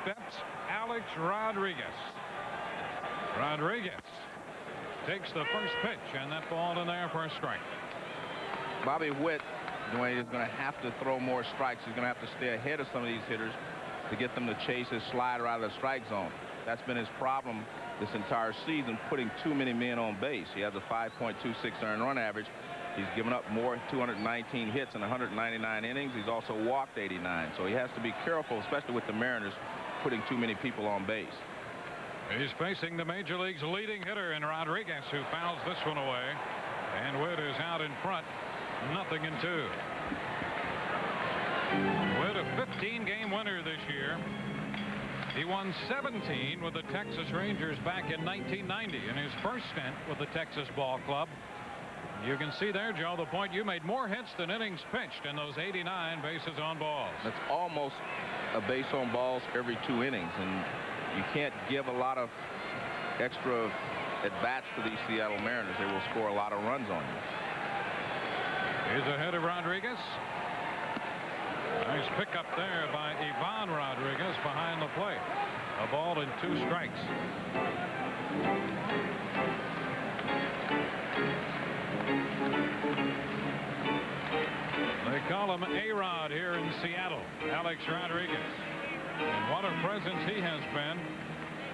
steps Alex Rodriguez. Rodriguez takes the first pitch, and that ball in there for a strike. Bobby Witt, Dewayne, is going to have to throw more strikes. He's going to have to stay ahead of some of these hitters to get them to chase his slider out of the strike zone. That's been his problem this entire season, putting too many men on base. He has a 5.26 earned run average. He's given up more, 219 hits in 199 innings. He's also walked 89. So he has to be careful, especially with the Mariners, putting too many people on base. He's facing the Major League's leading hitter in Rodriguez, who fouls this one away. And Witt is out in front, 0-2. Witt, a 15-game winner this year. He won 17 with the Texas Rangers back in 1990 in his first stint with the Texas Ball Club. You can see there, Joe, the point you made, more hits than innings pitched in those 89 bases on balls. That's almost a base on balls every 2 innings, and you can't give a lot of extra at-bats to these Seattle Mariners. They will score a lot of runs on you. Here's ahead of Rodriguez. Nice pickup there by Ivan Rodriguez behind the plate. A ball and 2 strikes. They call him A-Rod here in Seattle, Alex Rodriguez. And what a presence he has been.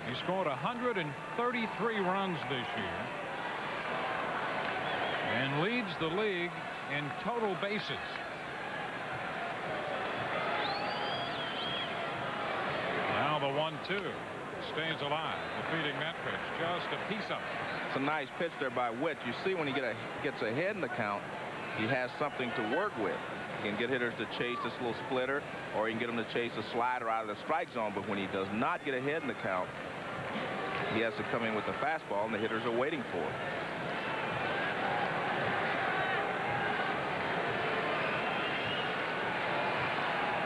He scored 133 runs this year and leads the league in total bases. Now the 1-2 stays alive, defeating that pitch. Just a piece of it. It's a nice pitch there by Witt. You see when he gets ahead in the count, he has something to work with. He can get hitters to chase this little splitter, or he can get them to chase a slider out of the strike zone. But when he does not get ahead in the count, he has to come in with the fastball, and the hitters are waiting for it.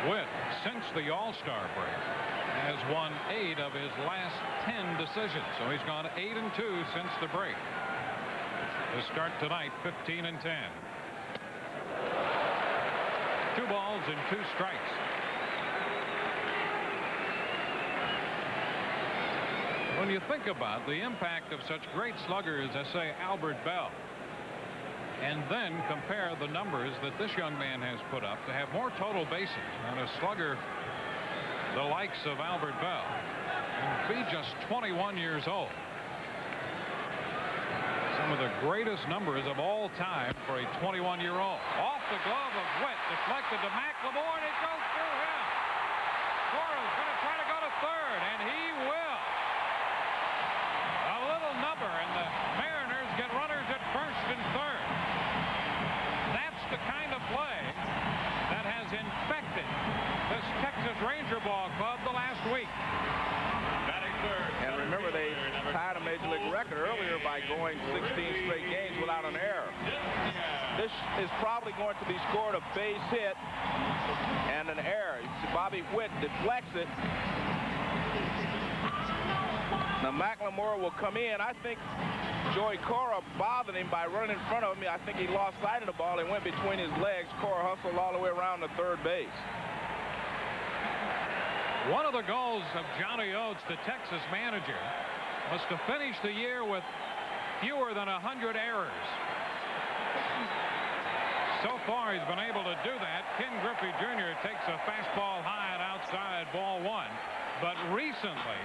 Witt, since the All-Star break, has won 8 of his last 10 decisions. So he's gone 8-2 since the break. To start tonight, 15-10. 2 balls and 2 strikes. When you think about the impact of such great sluggers as, say, Albert Bell, and then compare the numbers that this young man has put up to have more total bases than a slugger the likes of Albert Bell, and be just 21 years old. Some of the greatest numbers of all time for a 21-year-old. Off the glove of Witt, deflected to McLemore, and it goes through him. Cora's going to try to go to third, and he will. A little number, and the Mariners get runners at first and third. That's the kind of play that has infected this Texas Ranger Ball Club the last week. And remember, they tied a Major League record earlier by going 16 straight games without an error. This is probably going to be scored a base hit and an error. Bobby Witt deflects it. Now McLemore will come in. I think Joey Cora bothered him by running in front of him. I think he lost sight of the ball and went between his legs. Cora hustled all the way around to third base. One of the goals of Johnny Oates, the Texas manager, was to finish the year with fewer than 100 errors. So far, he's been able to do that. Ken Griffey Jr. takes a fastball high and outside, ball 1. But recently,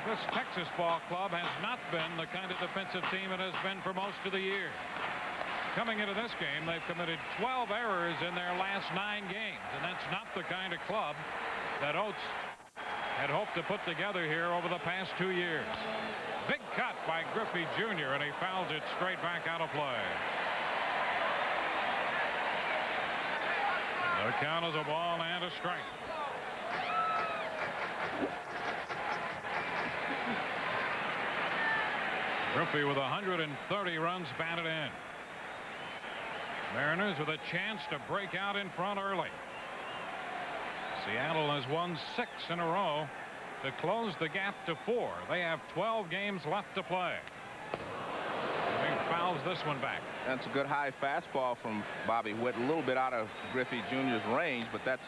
this Texas Ball Club has not been the kind of defensive team it has been for most of the year. Coming into this game, they've committed 12 errors in their last 9 games, and that's not the kind of club that Oates had hoped to put together here over the past 2 years. Big cut by Griffey Jr., and he fouls it straight back out of play. The count is a ball and a strike. Griffey with 130 runs batted in. Mariners with a chance to break out in front early. Seattle has won 6 in a row to close the gap to 4. They have 12 games left to play. He fouls this one back. That's a good high fastball from Bobby Witt. A little bit out of Griffey Jr.'s range, but that's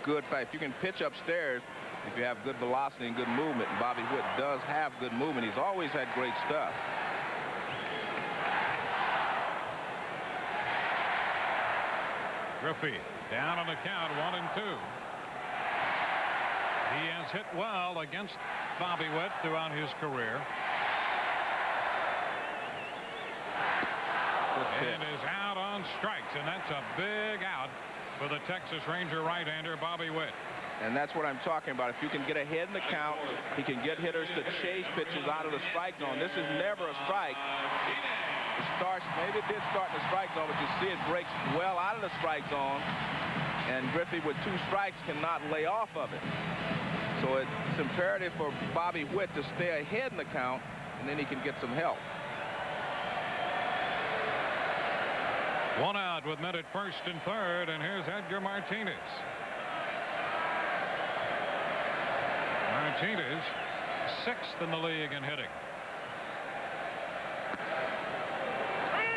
good. If you can pitch upstairs, if you have good velocity and good movement. And Bobby Witt does have good movement. He's always had great stuff. Griffey down on the count, 1-2. He has hit well against Bobby Witt throughout his career. And is out on strikes, and that's a big out for the Texas Ranger right-hander Bobby Witt. And that's what I'm talking about. If you can get ahead in the count, he can get hitters to chase pitches out of the strike zone. This is never a strike. It starts, maybe it did start in the strike zone, but you see it breaks well out of the strike zone. And Griffey, with 2 strikes, cannot lay off of it. So it's imperative for Bobby Witt to stay ahead in the count, and then he can get some help. 1 out with men at first and third, and here's Edgar Martinez. Martinez, 6th in the league in hitting.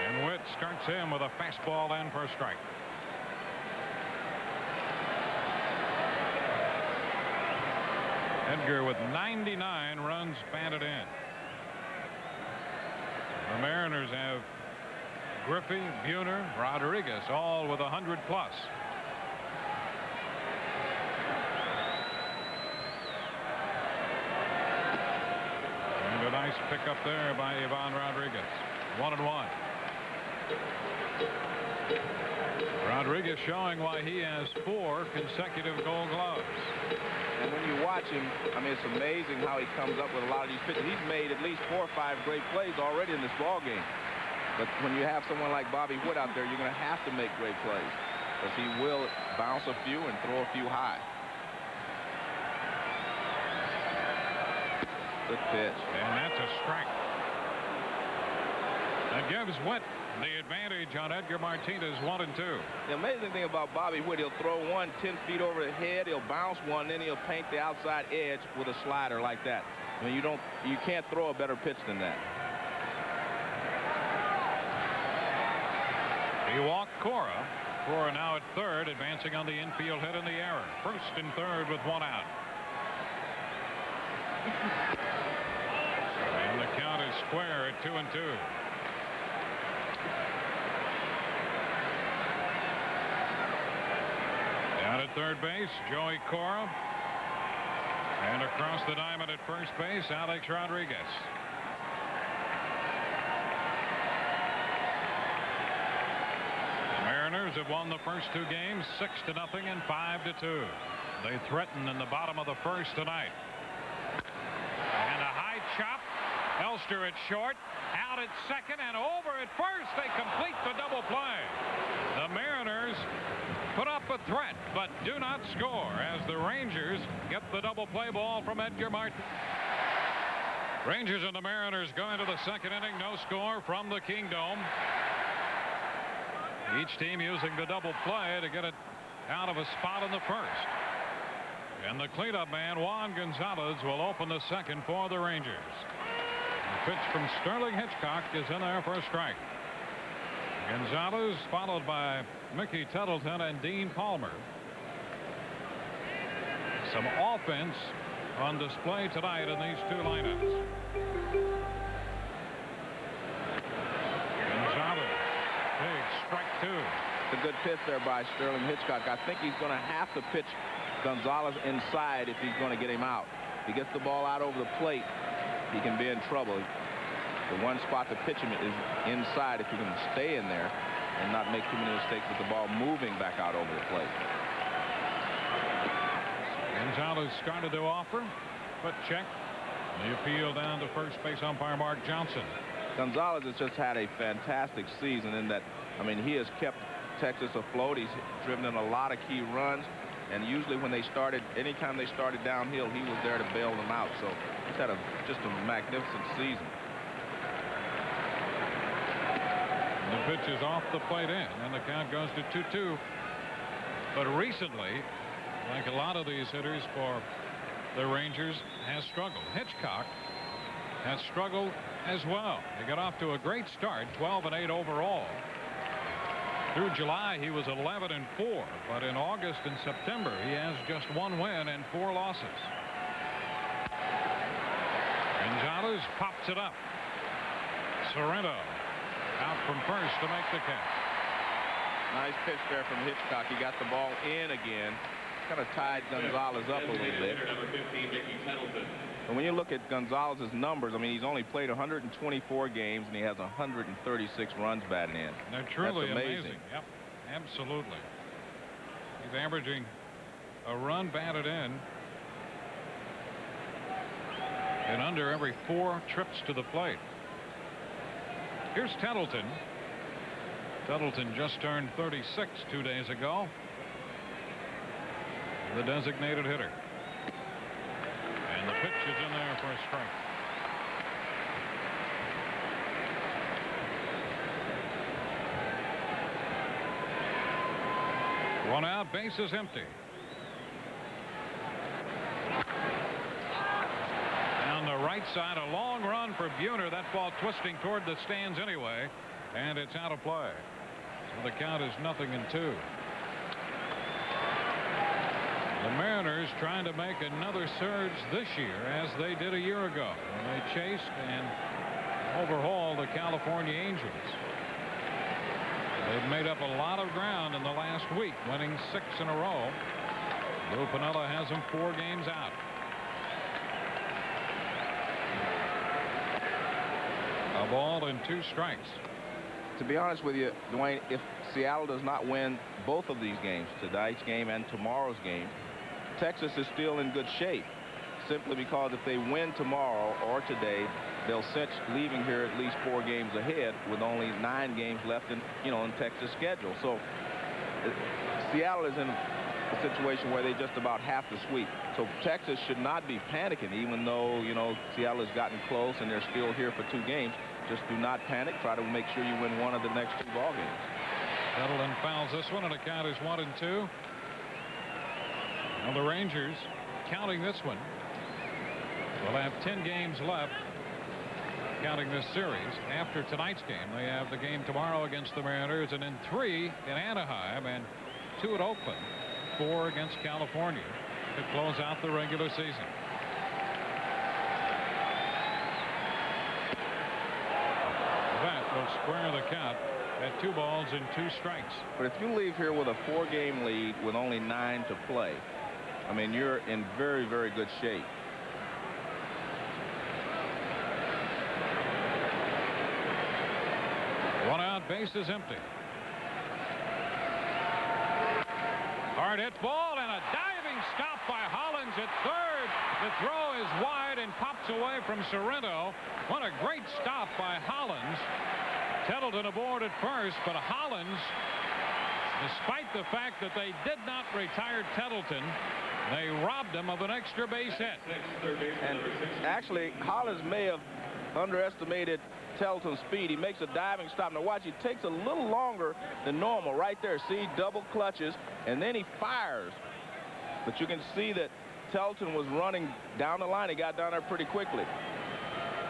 And Witt starts him with a fastball and for a strike. Edgar with 99 runs batted in. The Mariners have Griffey, Buhner, Rodriguez, all with 100+. And a nice pickup there by Ivan Rodriguez. 1-1. Rodriguez showing why he has 4 consecutive Gold Gloves. And when you watch him, I mean, it's amazing how he comes up with a lot of these pitches. He's made at least 4 or 5 great plays already in this ball game. But when you have someone like Bobby Witt out there, you're going to have to make great plays, because he will bounce a few and throw a few high. Good pitch. And that's a strike. That gives Witt the advantage on Edgar Martinez. 1-2. The amazing thing about Bobby Witt, he'll throw one 10 feet over the head, he'll bounce one, then he'll paint the outside edge with a slider like that. I mean, you can't throw a better pitch than that. He walked Cora. Cora now at third, advancing on the infield hit and the error. First and third with 1 out. And the count is square at 2-2. Down at third base, Joey Cora. And across the diamond at first base, Alex Rodriguez. Mariners have won the first 2 games 6-0 and 5-2. They threaten in the bottom of the first tonight. And a high chop. Elster at short, out at second, and over at first. They complete the double play. The Mariners put up a threat, but do not score as the Rangers get the double play ball from Edgar Martin. Rangers and the Mariners going to the second inning. No score from the Kingdome. Each team using the double play to get it out of a spot in the first. And the cleanup man, Juan Gonzalez, will open the second for the Rangers. The pitch from Sterling Hitchcock is in there for a strike. Gonzalez followed by Mickey Tettleton and Dean Palmer. Some offense on display tonight in these 2 lineups. Gonzalez, big strike 2. It's a good pitch there by Sterling Hitchcock. I think he's going to have to pitch Gonzalez inside if he's going to get him out. If he gets the ball out over the plate, he can be in trouble. The one spot to pitch him is inside if he can stay in there and not make too many mistakes with the ball moving back out over the plate. Gonzalez started to offer, but check. The appeal down to first base umpire Mark Johnson. Gonzalez has just had a fantastic season in that, I mean, he has kept Texas afloat. He's driven in a lot of key runs, and usually when they started, anytime they started downhill, he was there to bail them out. So he's had just a magnificent season. The pitch is off the plate in, and the count goes to 2-2. But recently, like a lot of these hitters for the Rangers, has struggled. Hitchcock has struggled as well. He got off to a great start, 12-8 overall. Through July, he was 11-4, but in August and September, he has just 1 win and 4 losses. pops it up. Sorrento out from first to make the catch. Nice pitch there from Hitchcock. He got the ball in again. Kind of tied Gonzalez up a little bit. And when you look at Gonzalez's numbers, I mean, he's only played 124 games, and he has 136 runs batted in. They're truly That's amazing. Yep, absolutely. He's averaging a run batted in under every 4 trips to the plate. Here's Tettleton. Tettleton just turned 36 2 days ago. The designated hitter. And the pitch is in there for a strike. One out, bases empty. Down the right side, a long run for Buhner. That ball twisting toward the stands anyway, and it's out of play. So the count is 0-2. The Mariners trying to make another surge this year, as they did a year ago when they chased and overhauled the California Angels. They've made up a lot of ground in the last week, winning 6 in a row. Lou Piniella has them 4 games out. A ball and 2 strikes. To be honest with you, Dewayne, if Seattle does not win both of these games, tonight's game and tomorrow's game, Texas is still in good shape, simply because if they win tomorrow or today, they'll cinch leaving here at least 4 games ahead with only 9 games left in Texas' schedule. So Seattle is in a situation where they just about have to sweep. So Texas should not be panicking, even though Seattle has gotten close and they're still here for 2 games. Just do not panic. Try to make sure you win one of the next 2 ball games. Tettleton fouls this one, and the count is 1-2. Well, the Rangers, counting this one, will have 10 games left, counting this series. After tonight's game, they have the game tomorrow against the Mariners, and then 3 in Anaheim and 2 at Oakland, 4 against California to close out the regular season. That will square the count at 2 balls and 2 strikes. But if you leave here with a 4-game lead with only 9 to play, I mean, you're in very, very good shape. One out, bases empty. Hard hit ball and a diving stop by Hollins at third. The throw is wide and pops away from Sorrento. What a great stop by Hollins. Tettleton aboard at first, but Hollins, despite the fact that they did not retire Tettleton, they robbed him of an extra base hit. And actually, Hollins may have underestimated Tettleton's speed. He makes a diving stop. Now watch, he takes a little longer than normal right there. See, double clutches, and then he fires. But you can see that Tettleton was running down the line. He got down there pretty quickly.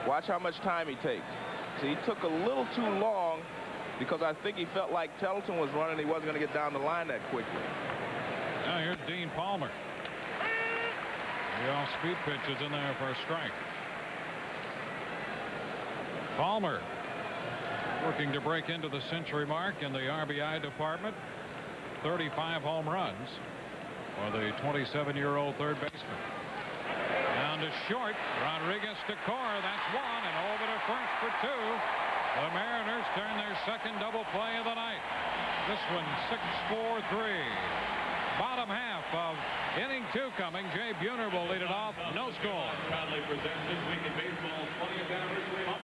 Watch how much time he takes. See, he took a little too long because I think he felt like Tettleton was running. He wasn't going to get down the line that quickly. Now here's Dean Palmer. The off-speed pitch is in there for a strike. Palmer working to break into the century mark in the RBI department. 35 home runs for the 27-year-old third baseman. Down to short. Rodriguez to Cora. That's 1, and over to first for 2. The Mariners turn their second double play of the night. This one 6-4-3. Bottom half of inning 2 coming. Jay Buhner will lead it off. No score. Proudly presents this week in baseball's 20th anniversary.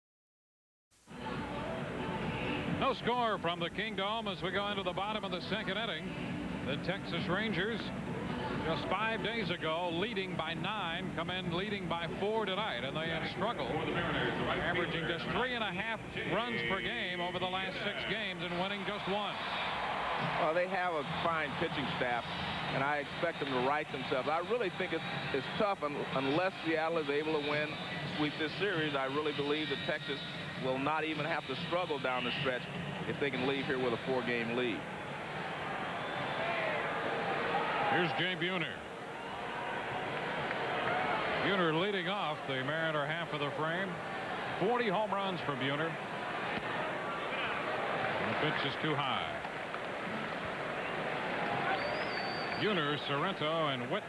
No score from the Kingdome as we go into the bottom of the second inning. The Texas Rangers, just 5 days ago, leading by 9, come in leading by 4 tonight, and they have struggled, averaging just 3.5 runs per game over the last 6 games and winning just 1. Well, they have a fine pitching staff, and I expect them to right themselves. I really think it's tough unless Seattle is able to sweep this series. I really believe that Texas will not even have to struggle down the stretch if they can leave here with a 4-game lead. Here's Jay Buhner. Buhner leading off the Mariner half of the frame. 40 home runs for Buhner. And the pitch is too high. Buhner, Sorrento, and Whitten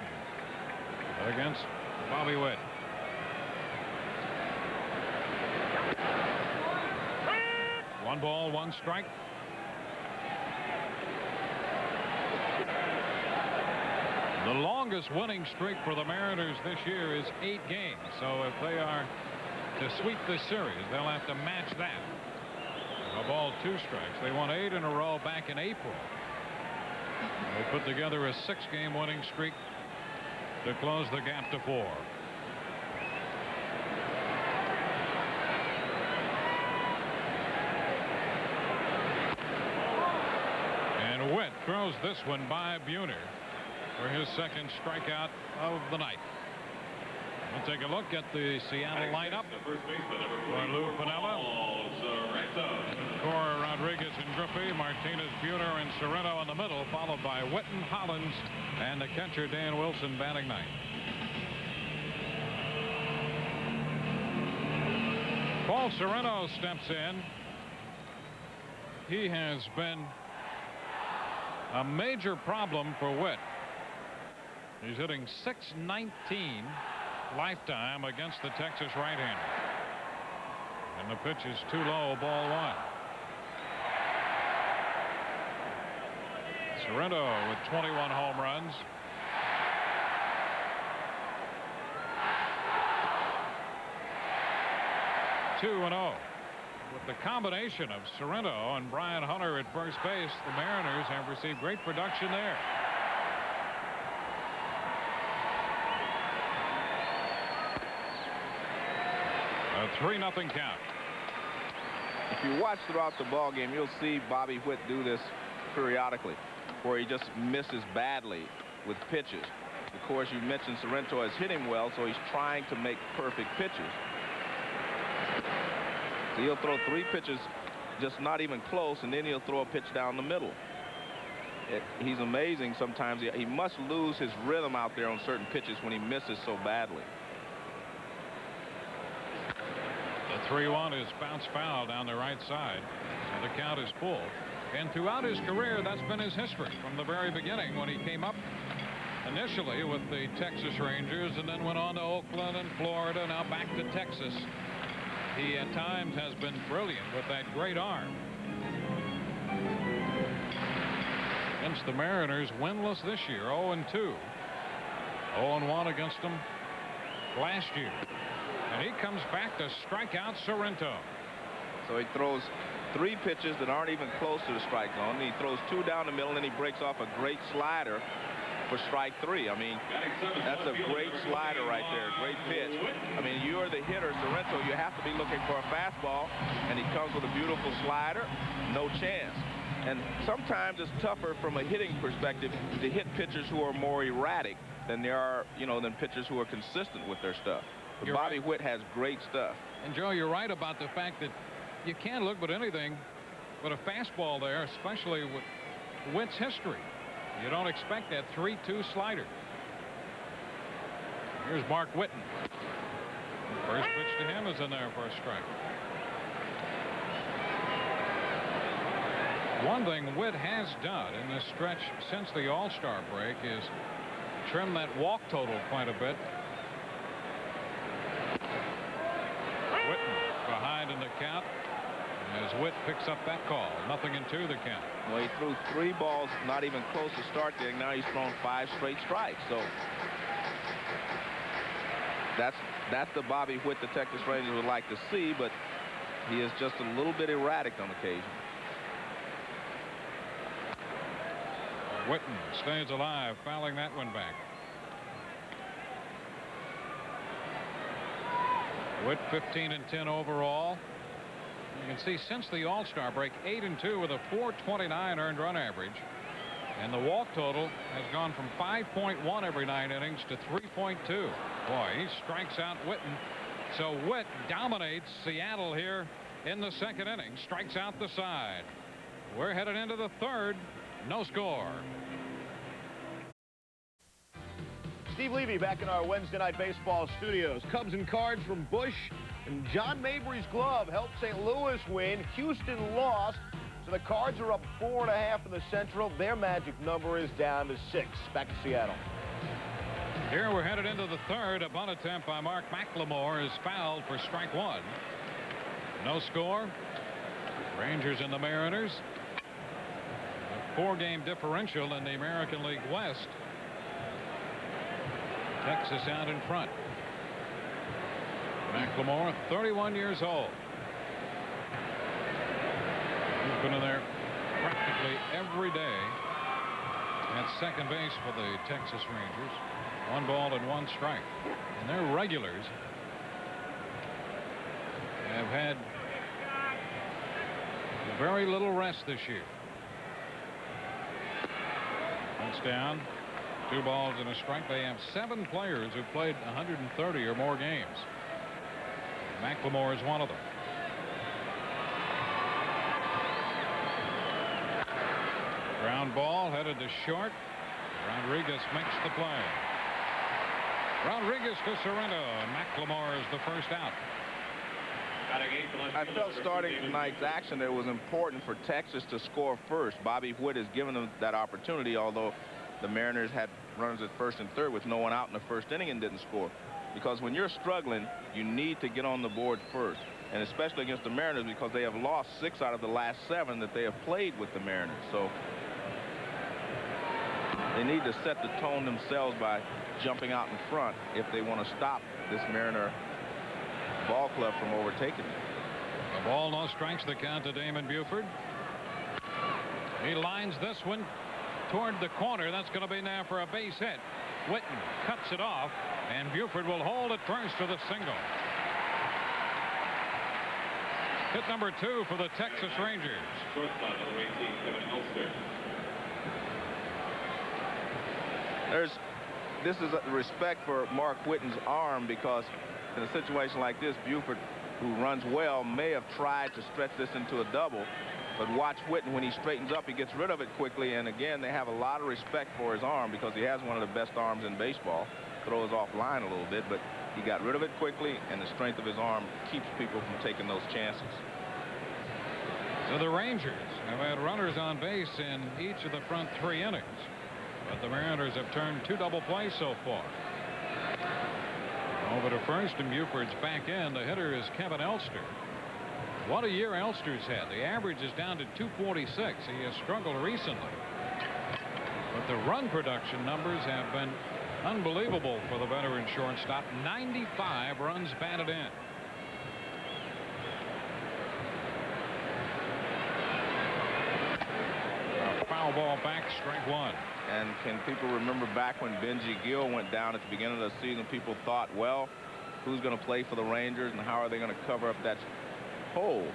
against Bobby Witt. One ball, one strike. The longest winning streak for the Mariners this year is 8 games. So if they are to sweep this series, they'll have to match that. A ball, 2 strikes. They won 8 in a row back in April. They put together a 6-game winning streak to close the gap to 4. And Witt throws this one by Buhner for his 2nd strikeout of the night. We'll take a look at the Seattle lineup. For Lou Piniella, Cora, Rodriguez, and Griffey, Martinez, Buhner, and Sorrento in the middle, followed by Whitten, Hollins, and the catcher Dan Wilson batting 9th. Paul Sorrento steps in. He has been a major problem for Witt. He's hitting .619 lifetime against the Texas right-hander. And the pitch is too low, ball 1. Sorrento with 21 home runs. (2-0). With the combination of Sorrento and Brian Hunter at first base, the Mariners have received great production there. A 3-0 count. If you watch throughout the ball game, you'll see Bobby Witt do this periodically, where he just misses badly with pitches. Of course, you mentioned Sorrento is hitting well, so he's trying to make perfect pitches. So he'll throw 3 pitches just not even close, and then he'll throw a pitch down the middle. He's amazing sometimes. He must lose his rhythm out there on certain pitches when he misses so badly. The 3-1 is bounce foul down the right side. So the count is full. And throughout his career, that's been his history from the very beginning, when he came up initially with the Texas Rangers and then went on to Oakland and Florida, now back to Texas. He at times has been brilliant with that great arm. Against the Mariners, winless this year, 0-2. 0-1 against them last year. And he comes back to strike out Sorrento. So he throws 3 pitches that aren't even close to the strike zone. He throws 2 down the middle, and he breaks off a great slider for strike 3. I mean, that's a great slider right there. Great pitch. I mean, you're the hitter, Sorrento. You have to be looking for a fastball, and he comes with a beautiful slider. No chance. And sometimes it's tougher from a hitting perspective to hit pitchers who are more erratic than there are, than pitchers who are consistent with their stuff. But Bobby Witt has great stuff. And Joe, you're right about the fact that you can't look but anything but a fastball there, especially with Witt's history. You don't expect that 3-2 slider. Here's Mark Whitten. First pitch to him is in there for a strike. One thing Witt has done in this stretch since the All-Star break is trim that walk total quite a bit. Whitten behind in the count as Witt picks up that call. 0-2 the count. Well, he threw 3 balls not even close to start there. Now he's thrown 5 straight strikes. So that's the Bobby Witt the Texas Rangers would like to see, but he is just a little bit erratic on occasion. Whitten stays alive, fouling that one back. Witt 15-10 overall. You can see since the All-Star break, 8-2 with a .429 earned run average. And the walk total has gone from 5.1 every 9 innings to 3.2. Boy, he strikes out Whitten. So Witt dominates Seattle here in the 2nd inning. Strikes out the side. We're headed into the 3rd. No score. Steve Levy back in our Wednesday Night Baseball studios. Cubs and Cards from Busch And John Mabry's glove helped St. Louis win. Houston lost. So the Cards are up 4.5 in the Central. Their magic number is down to 6. Back to Seattle. Here we're headed into the third. A bunt attempt by Mark McLemore is fouled for strike one. No score. Rangers and the Mariners. A 4-game differential in the American League West. Texas out in front. McLemore, 31 years old. He's been in there practically every day at second base for the Texas Rangers. 1 ball and 1 strike. And their regulars have had very little rest this year. That's down. 2 balls and a strike. They have 7 players who played 130 or more games. McLemore is one of them. Ground ball headed to short. Rodriguez makes the play. Rodriguez to Sorrento, and McLemore is the first out. I felt starting tonight's action that it was important for Texas to score first. Bobby Witt has given them that opportunity, although the Mariners had runners at first and third with no one out in the first inning and didn't score. Because when you're struggling, you need to get on the board first, and especially against the Mariners, because they have lost 6 out of the last 7 that they have played with the Mariners. So they need to set the tone themselves by jumping out in front if they want to stop this Mariner ball club from overtaking them. The ball, no strikes, the count to Damon Buford. He lines this one toward the corner. That's going to be now for a base hit. Whitten cuts it off, and Buford will hold at first for the single. Hit number 2 for the Texas Rangers. Shortstop, number 18, Kevin Elster. This is a respect for Mark Whitten's arm, because in a situation like this, Buford, who runs well, may have tried to stretch this into a double. But watch Whitten, when he straightens up, he gets rid of it quickly. And again, they have a lot of respect for his arm, because he has one of the best arms in baseball. Throws off line a little bit, but he got rid of it quickly, and the strength of his arm keeps people from taking those chances. So the Rangers have had runners on base in each of the front 3 innings. But the Mariners have turned 2 double plays so far. Over to first, and Buford's back in. The hitter is Kevin Elster. What a year Elster's had. The average is down to 246. He has struggled recently. But the run production numbers have been unbelievable for the veteran shortstop. 95 runs batted in. A foul ball back, strike 1. And can people remember back when Benji Gill went down at the beginning of the season? People thought, well, who's going to play for the Rangers and how are they going to cover up that hole?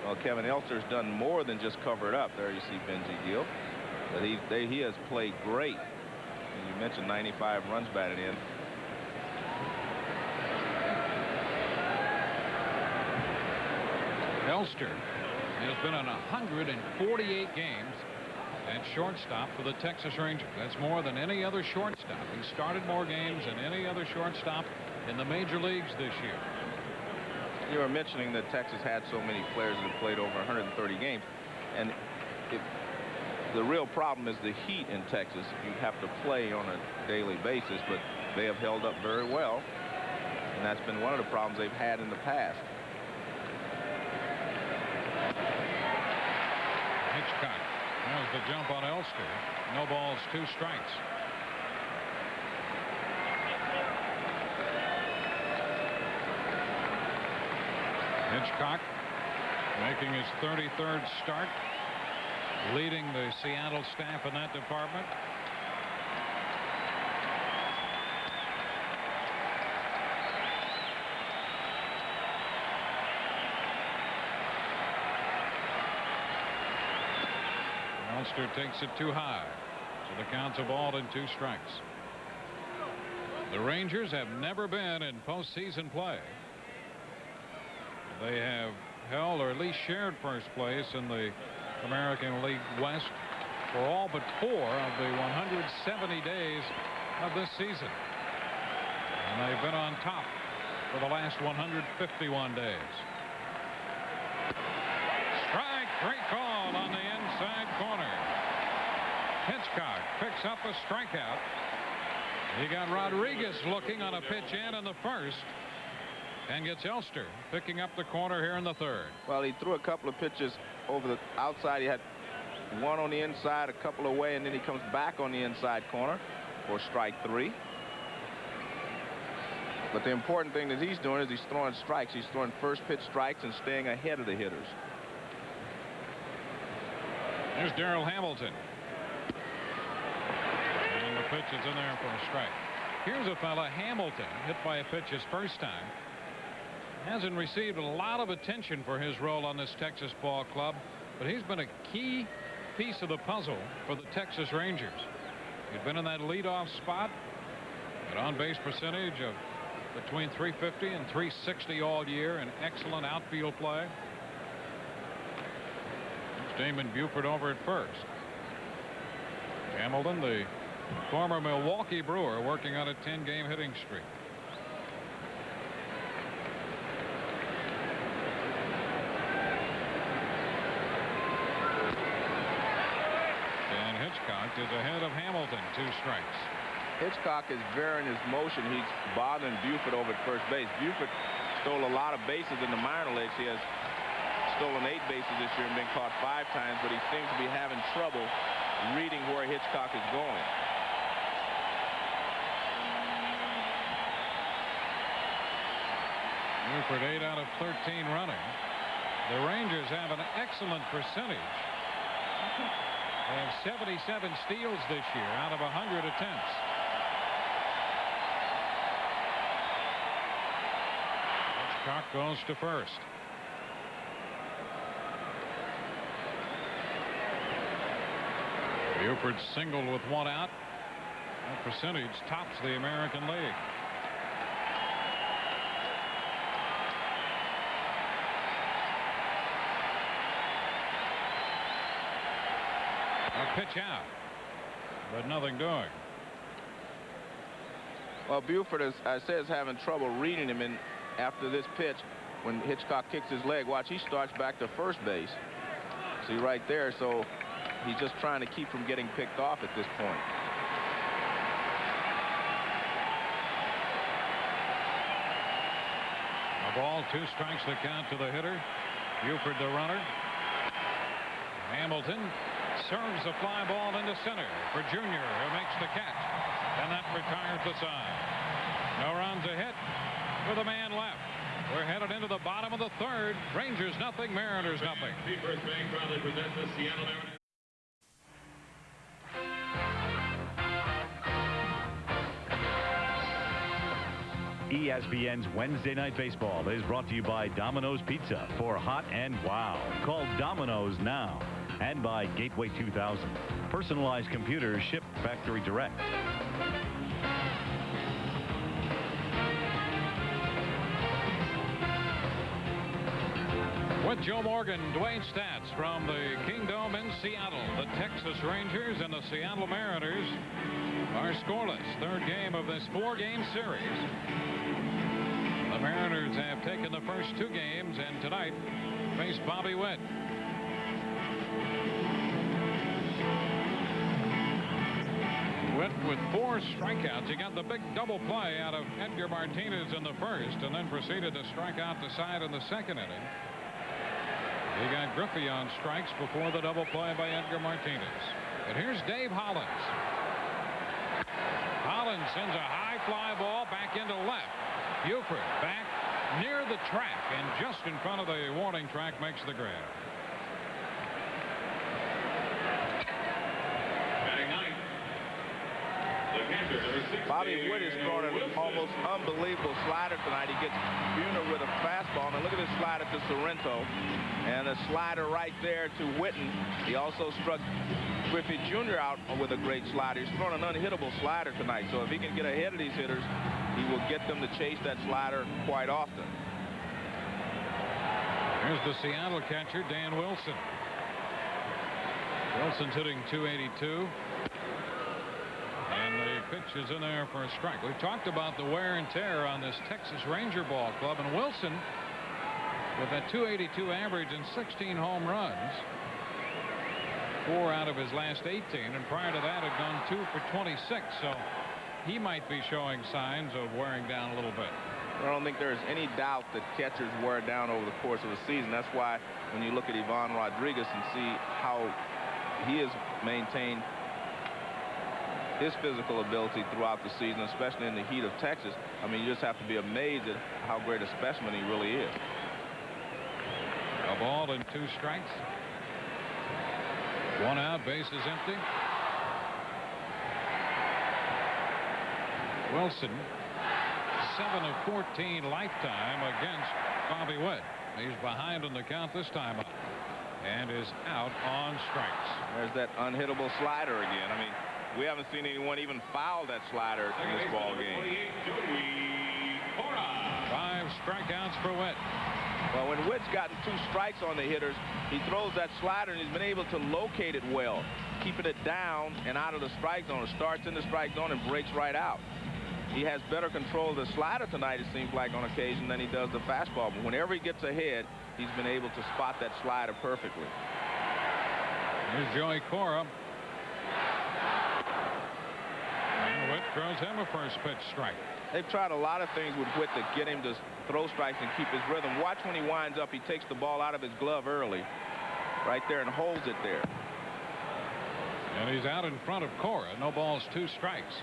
Well, Kevin Elster's done more than just cover it up. There you see Benji Gill. But he has played great. And you mentioned 95 runs batted in. Elster has been in 148 games at shortstop for the Texas Rangers. That's more than any other shortstop. He started more games than any other shortstop in the major leagues this year. You were mentioning that Texas had so many players that played over 130 games, and the real problem is the heat in Texas. You have to play on a daily basis, but they have held up very well, and that's been one of the problems they've had in the past. Hitchcock. There's the jump on Elster. No balls, 2 strikes. Hitchcock making his 33rd start, leading the Seattle staff in that department. Elster takes it too high, so the count's a ball and 2 strikes. The Rangers have never been in postseason play. They have held, or at least shared, first place in the American League West for all but 4 of the 170 days of this season. And they've been on top for the last 151 days. Strike, great call on the inside corner. Hitchcock picks up a strikeout. He got Rodriguez looking on a pitch in the first, and gets Elster picking up the corner here in the third. Well, he threw a couple of pitches over the outside. He had one on the inside, a couple away, and then he comes back on the inside corner for strike 3. But the important thing that he's doing is he's throwing strikes. He's throwing first pitch strikes and staying ahead of the hitters. There's Darrell Hamilton. And the pitch is in there for a strike. Here's a fella, Hamilton, hit by a pitch his first time. Hasn't received a lot of attention for his role on this Texas ball club, but he's been a key piece of the puzzle for the Texas Rangers. He's been in that leadoff spot, an on-base percentage of between 350 and 360 all year, and excellent outfield play. Damon Buford over at first. Hamilton, the former Milwaukee Brewer, working on a 10-game hitting streak. And Hitchcock is ahead of Hamilton, 2 strikes. Hitchcock is varying his motion. He's bothering Buford over at first base. Buford stole a lot of bases in the minor leagues. He has stolen 8 bases this year and been caught 5 times, but he seems to be having trouble reading where Hitchcock is going. Buford 8 out of 13 running. The Rangers have an excellent percentage. They have 77 steals this year out of 100 attempts. Hitchcock goes to first. Buford singled with 1 out. That percentage tops the American League. A pitch out, but nothing doing. Well, Buford, as I said, is having trouble reading him, and after this pitch, when Hitchcock kicks his leg, watch, he starts back to first base. See right there, so he's just trying to keep from getting picked off at this point. A ball, 2 strikes to count to the hitter. Buford the runner. Hamilton serves a fly ball into center for Junior, who makes the catch, and that retires the side. No runs a hit with a man left. We're headed into the bottom of the third. Rangers nothing, Mariners nothing. The First Bank proudly presents the Seattle Mariners. ESPN's Wednesday Night Baseball is brought to you by Domino's Pizza for hot and wow. Call Domino's now. And by Gateway 2000. Personalized computers shipped factory direct. With Joe Morgan, Dewayne Staats from the Kingdome in Seattle. The Texas Rangers and the Seattle Mariners are scoreless. Third game of this 4-game series. The Mariners have taken the first 2 games and tonight face Bobby Witt. Witt with 4 strikeouts. He got the big double play out of Edgar Martinez in the first and then proceeded to strike out the side in the second inning. He got Griffey on strikes before the double play by Edgar Martinez. And here's Dave Hollins. Hollins sends a high fly ball back into left. Buford back near the track and just in front of the warning track makes the grab. Bobby Witt is throwing an almost unbelievable slider tonight. He gets Buhner with a fastball. Now look at this slider to Sorrento. And a slider right there to Witten. He also struck Griffey Jr. out with a great slider. He's throwing an unhittable slider tonight. So if he can get ahead of these hitters, he will get them to chase that slider quite often. Here's the Seattle catcher, Dan Wilson. Wilson's hitting .282. And the pitch is in there for a strike. We talked about the wear and tear on this Texas Ranger ball club, and Wilson with a .282 average and 16 home runs, 4 out of his last 18, and prior to that had gone 2 for 26. So he might be showing signs of wearing down a little bit. I don't think there's any doubt that catchers wear down over the course of a season. That's why when you look at Ivan Rodriguez and see how he has maintained his physical ability throughout the season, especially in the heat of Texas, I mean, you just have to be amazed at how great a specimen he really is. A ball and 2 strikes. 1 out, base is empty. Wilson, 7 of 14 lifetime against Bobby Witt. He's behind on the count this time and is out on strikes. There's that unhittable slider again. I mean, we haven't seen anyone even foul that slider in this ball game. 5 strikeouts for Witt. Well, when Witt's gotten 2 strikes on the hitters, he throws that slider and he's been able to locate it well, keeping it down and out of the strike zone. It starts in the strike zone and breaks right out. He has better control of the slider tonight, it seems like, on occasion than he does the fastball. But whenever he gets ahead, he's been able to spot that slider perfectly. Here's Joey Cora. And Witt throws him a first pitch strike. They've tried a lot of things with Witt to get him to throw strikes and keep his rhythm. Watch when he winds up, he takes the ball out of his glove early, right there, and holds it there. And he's out in front of Cora. No balls, 2 strikes.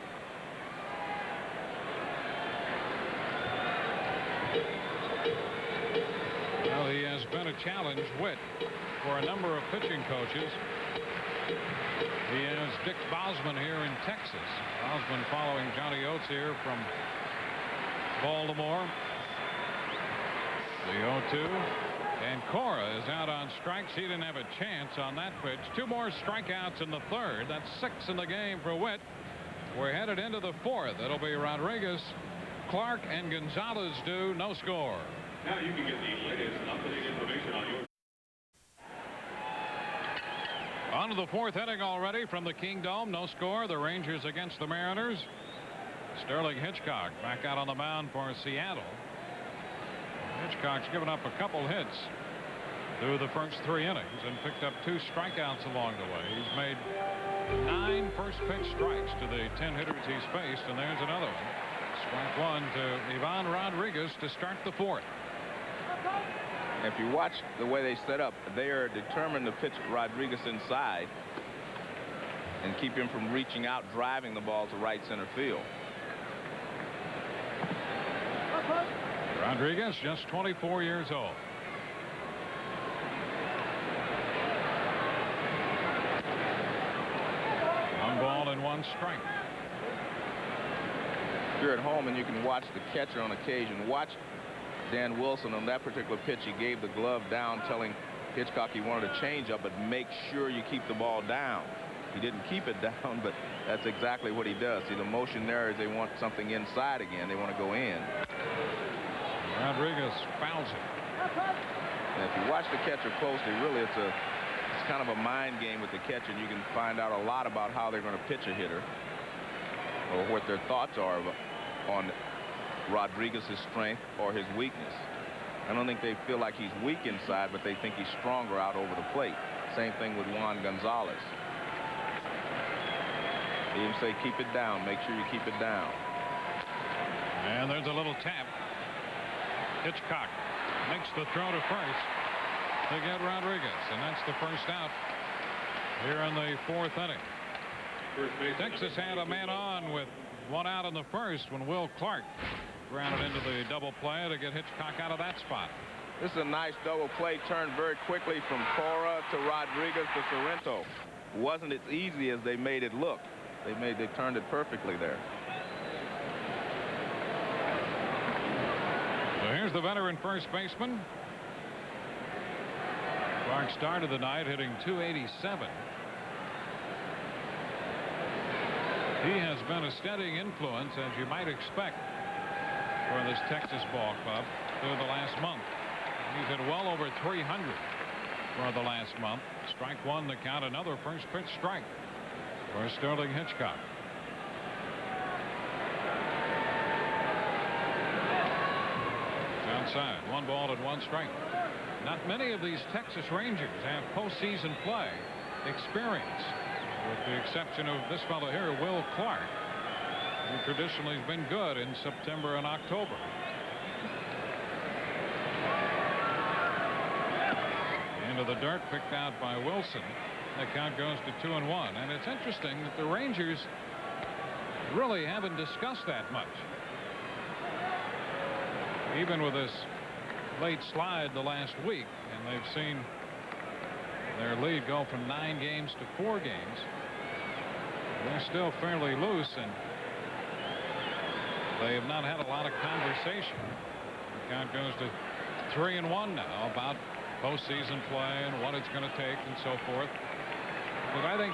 Well, he has been a challenge, Witt, for a number of pitching coaches. He has Dick Bosman here in Texas. Bosman following Johnny Oates here from Baltimore. The 0-2. And Cora is out on strikes. He didn't have a chance on that pitch. 2 more strikeouts in the 3rd. That's 6 in the game for Witt. We're headed into the 4th. It'll be Rodriguez, Clark, and Gonzalez do. No score. Now you can get the latest up-to-date information on your... On to the 4th inning already from the Kingdome. No score. The Rangers against the Mariners. Sterling Hitchcock back out on the mound for Seattle. Hitchcock's given up a couple hits through the first 3 innings and picked up 2 strikeouts along the way. He's made 9 first pitch strikes to the 10 hitters he's faced, and there's another one. Strike 1 to Ivan Rodriguez to start the 4th. If you watch the way they set up, they are determined to pitch Rodriguez inside and keep him from reaching out, driving the ball to right center field. Rodriguez, just 24 years old. One ball and 1 strike. You're at home and you can watch the catcher on occasion. Watch Dan Wilson on that particular pitch. He gave the glove down, telling Hitchcock he wanted a changeup, but make sure you keep the ball down. He didn't keep it down, but that's exactly what he does. See, the motion there is they want something inside again. They want to go in. Rodriguez fouls it. And if you watch the catcher closely, really it's kind of a mind game with the catcher. You can find out a lot about how they're going to pitch a hitter or what their thoughts are on Rodriguez's strength or his weakness. I don't think they feel like he's weak inside, but they think he's stronger out over the plate. Same thing with Juan Gonzalez. They even say keep it down. Make sure you keep it down. And there's a little tap. Hitchcock makes the throw to first to get Rodriguez, and that's the first out here in the 4th inning. Texas had a man on with 1 out in the 1st when Will Clark grounded into the double play to get Hitchcock out of that spot. This is a nice double play, turned very quickly from Cora to Rodriguez to Sorrento. It wasn't as easy as they made it look. They turned it perfectly there. So here's the veteran first baseman. Clark started the night hitting .287. He has been a steady influence, as you might expect, for this Texas ball club through the last month. He's hit well over 300 for the last month. Strike 1 to count. Another first pitch strike for Sterling Hitchcock. Outside, 1 ball and 1 strike. Not many of these Texas Rangers have postseason play experience, with the exception of this fellow here, Will Clark, who traditionally has been good in September and October. Into the dirt, picked out by Wilson. The count goes to 2-1. And it's interesting that the Rangers really haven't discussed that much. Even with this late slide the last week, and they've seen their lead go from 9 games to 4 games. They're still fairly loose, and they have not had a lot of conversation. The count goes to 3-1 now about postseason play and what it's going to take and so forth. But I think,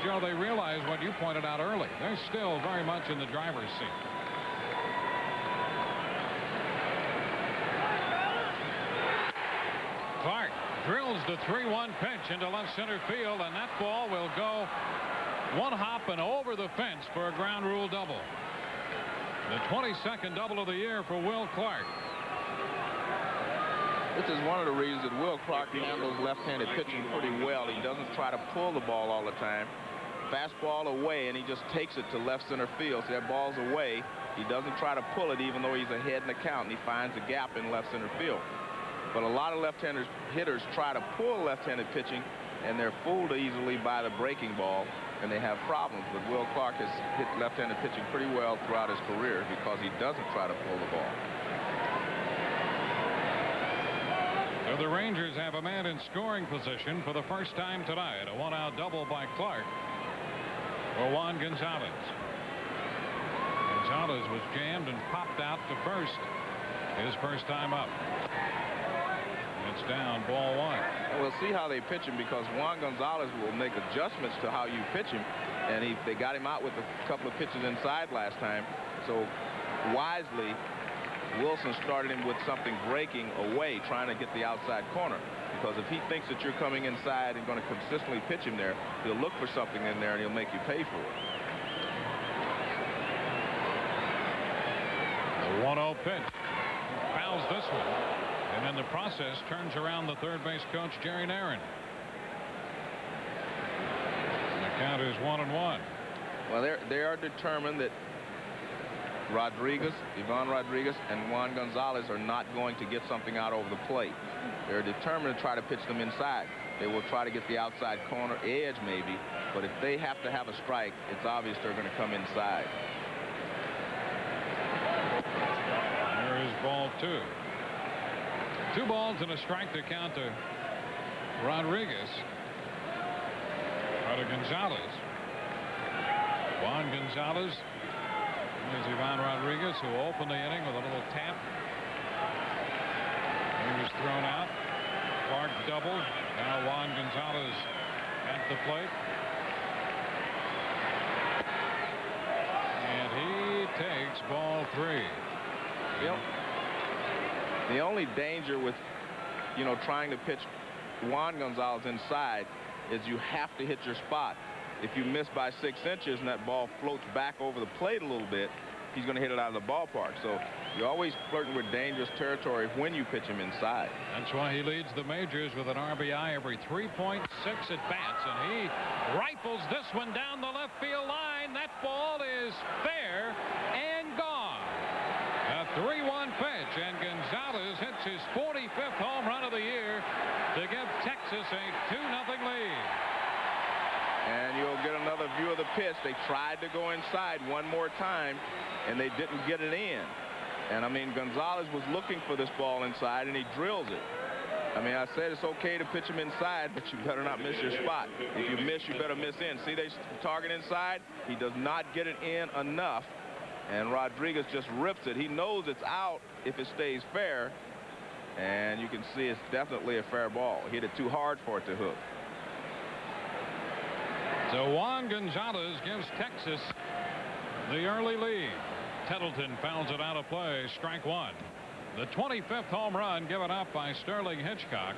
Joe, they realize what you pointed out early. They're still very much in the driver's seat. Clark drills the 3-1 pitch into left center field, and that ball will go 1 hop and over the fence for a ground rule double. The 22nd double of the year for Will Clark. This is one of the reasons that Will Clark handles left-handed pitching pretty well. He doesn't try to pull the ball all the time. Fastball away, and he just takes it to left center field. So that ball's away. He doesn't try to pull it, even though he's ahead in the count, and he finds a gap in left center field. But a lot of left-handed hitters try to pull left-handed pitching, and they're fooled easily by the breaking ball, and they have problems. But Will Clark has hit left-handed pitching pretty well throughout his career because he doesn't try to pull the ball. So the Rangers have a man in scoring position for the first time tonight. A 1-out double by Clark for Juan Gonzalez. Gonzalez was jammed and popped out to first. His first time up. It's down, ball 1. We'll see how they pitch him, because Juan Gonzalez will make adjustments to how you pitch him, and they got him out with a couple of pitches inside last time. So wisely, Wilson started him with something breaking away, trying to get the outside corner, because if he thinks that you're coming inside and going to consistently pitch him there, he'll look for something in there and he'll make you pay for it. The 1-0 pitch. Fouls this one, and in the process turns around the third base coach, Jerry Narron. The count is 1-1. Well, they are determined that Ivan Rodriguez and Juan Gonzalez are not going to get something out over the plate. They're determined to try to pitch them inside. They will try to get the outside corner edge maybe, but if they have to have a strike, it's obvious they're going to come inside. There is ball 2. 2 balls and a strike to count to Rodriguez. Out of Gonzalez. Juan Gonzalez. There's Ivan Rodriguez, who opened the inning with a little tap. He was thrown out. Clark doubled. Now Juan Gonzalez at the plate. And he takes ball 3. Yep. The only danger with, trying to pitch Juan Gonzalez inside is you have to hit your spot. If you miss by 6 inches and that ball floats back over the plate a little bit, he's going to hit it out of the ballpark. So you're always flirting with dangerous territory when you pitch him inside. That's why he leads the majors with an RBI every 3.6 at bats, and he rifles this one down the left field line. That ball is fair and gone. A 3-1 pitch, and Gonzalez hits his 45th home run of the year to give Texas a 2-0 lead. And you'll get another view of the pitch. They tried to go inside one more time, and they didn't get it in. And, I mean, Gonzalez was looking for this ball inside, and he drills it. I mean, I said it's okay to pitch him inside, but you better not miss your spot. If you miss, you better miss in. See, they target inside. He does not get it in enough, and Rodriguez just rips it. He knows it's out if it stays fair, and you can see it's definitely a fair ball. He hit it too hard for it to hook. So Juan Gonzalez gives Texas the early lead. Tettleton fouls it out of play. Strike 1. The 25th home run given up by Sterling Hitchcock.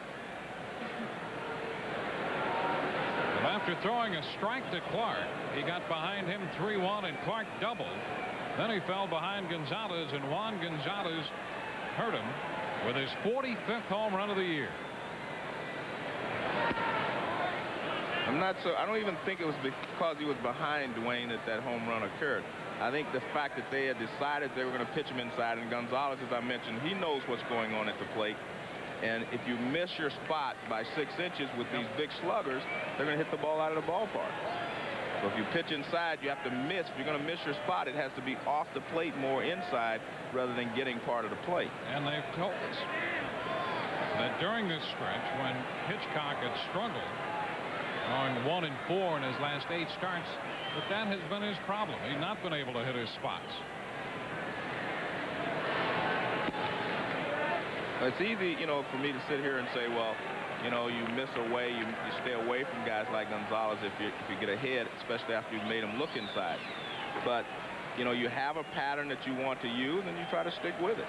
But after throwing a strike to Clark, he got behind him 3-1, and Clark doubled. Then he fell behind Gonzalez, and Juan Gonzalez hurt him with his 45th home run of the year. I don't even think it was because he was behind Dewayne that home run occurred. I think the fact that they had decided they were going to pitch him inside, and Gonzalez, as I mentioned, he knows what's going on at the plate. And if you miss your spot by 6 inches with these big sluggers, they're going to hit the ball out of the ballpark. So if you pitch inside, you have to miss. If you're going to miss your spot, it has to be off the plate more inside rather than getting part of the plate. And they've told us that during this stretch, when Hitchcock had struggled, going 1-4 in his last 8 starts, that has been his problem. He's not been able to hit his spots. It's easy, for me to sit here and say, well, you miss away, you stay away from guys like Gonzalez if you get ahead, especially after you've made them look inside. But, you have a pattern that you want to use, and you try to stick with it.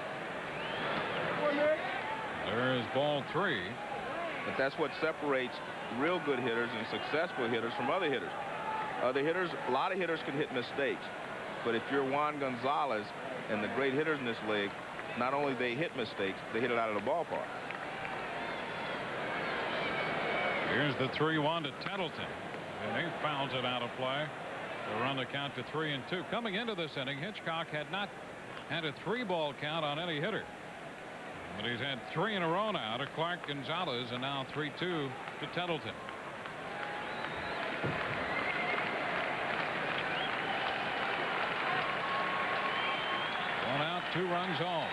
There is ball 3. But that's what separates real good hitters and successful hitters from other hitters. Other hitters, a lot of hitters can hit mistakes. But if you're Juan Gonzalez and the great hitters in this league, not only they hit mistakes, they hit it out of the ballpark. Here's the 3-1 to Tettleton. And he fouls it out of play to run the count to 3-2. Coming into this inning, Hitchcock had not had a 3-ball count on any hitter. But he's had 3 in a row now to Clark, Gonzalez, and now 3-2 to Tettleton. One out, 2 runs home.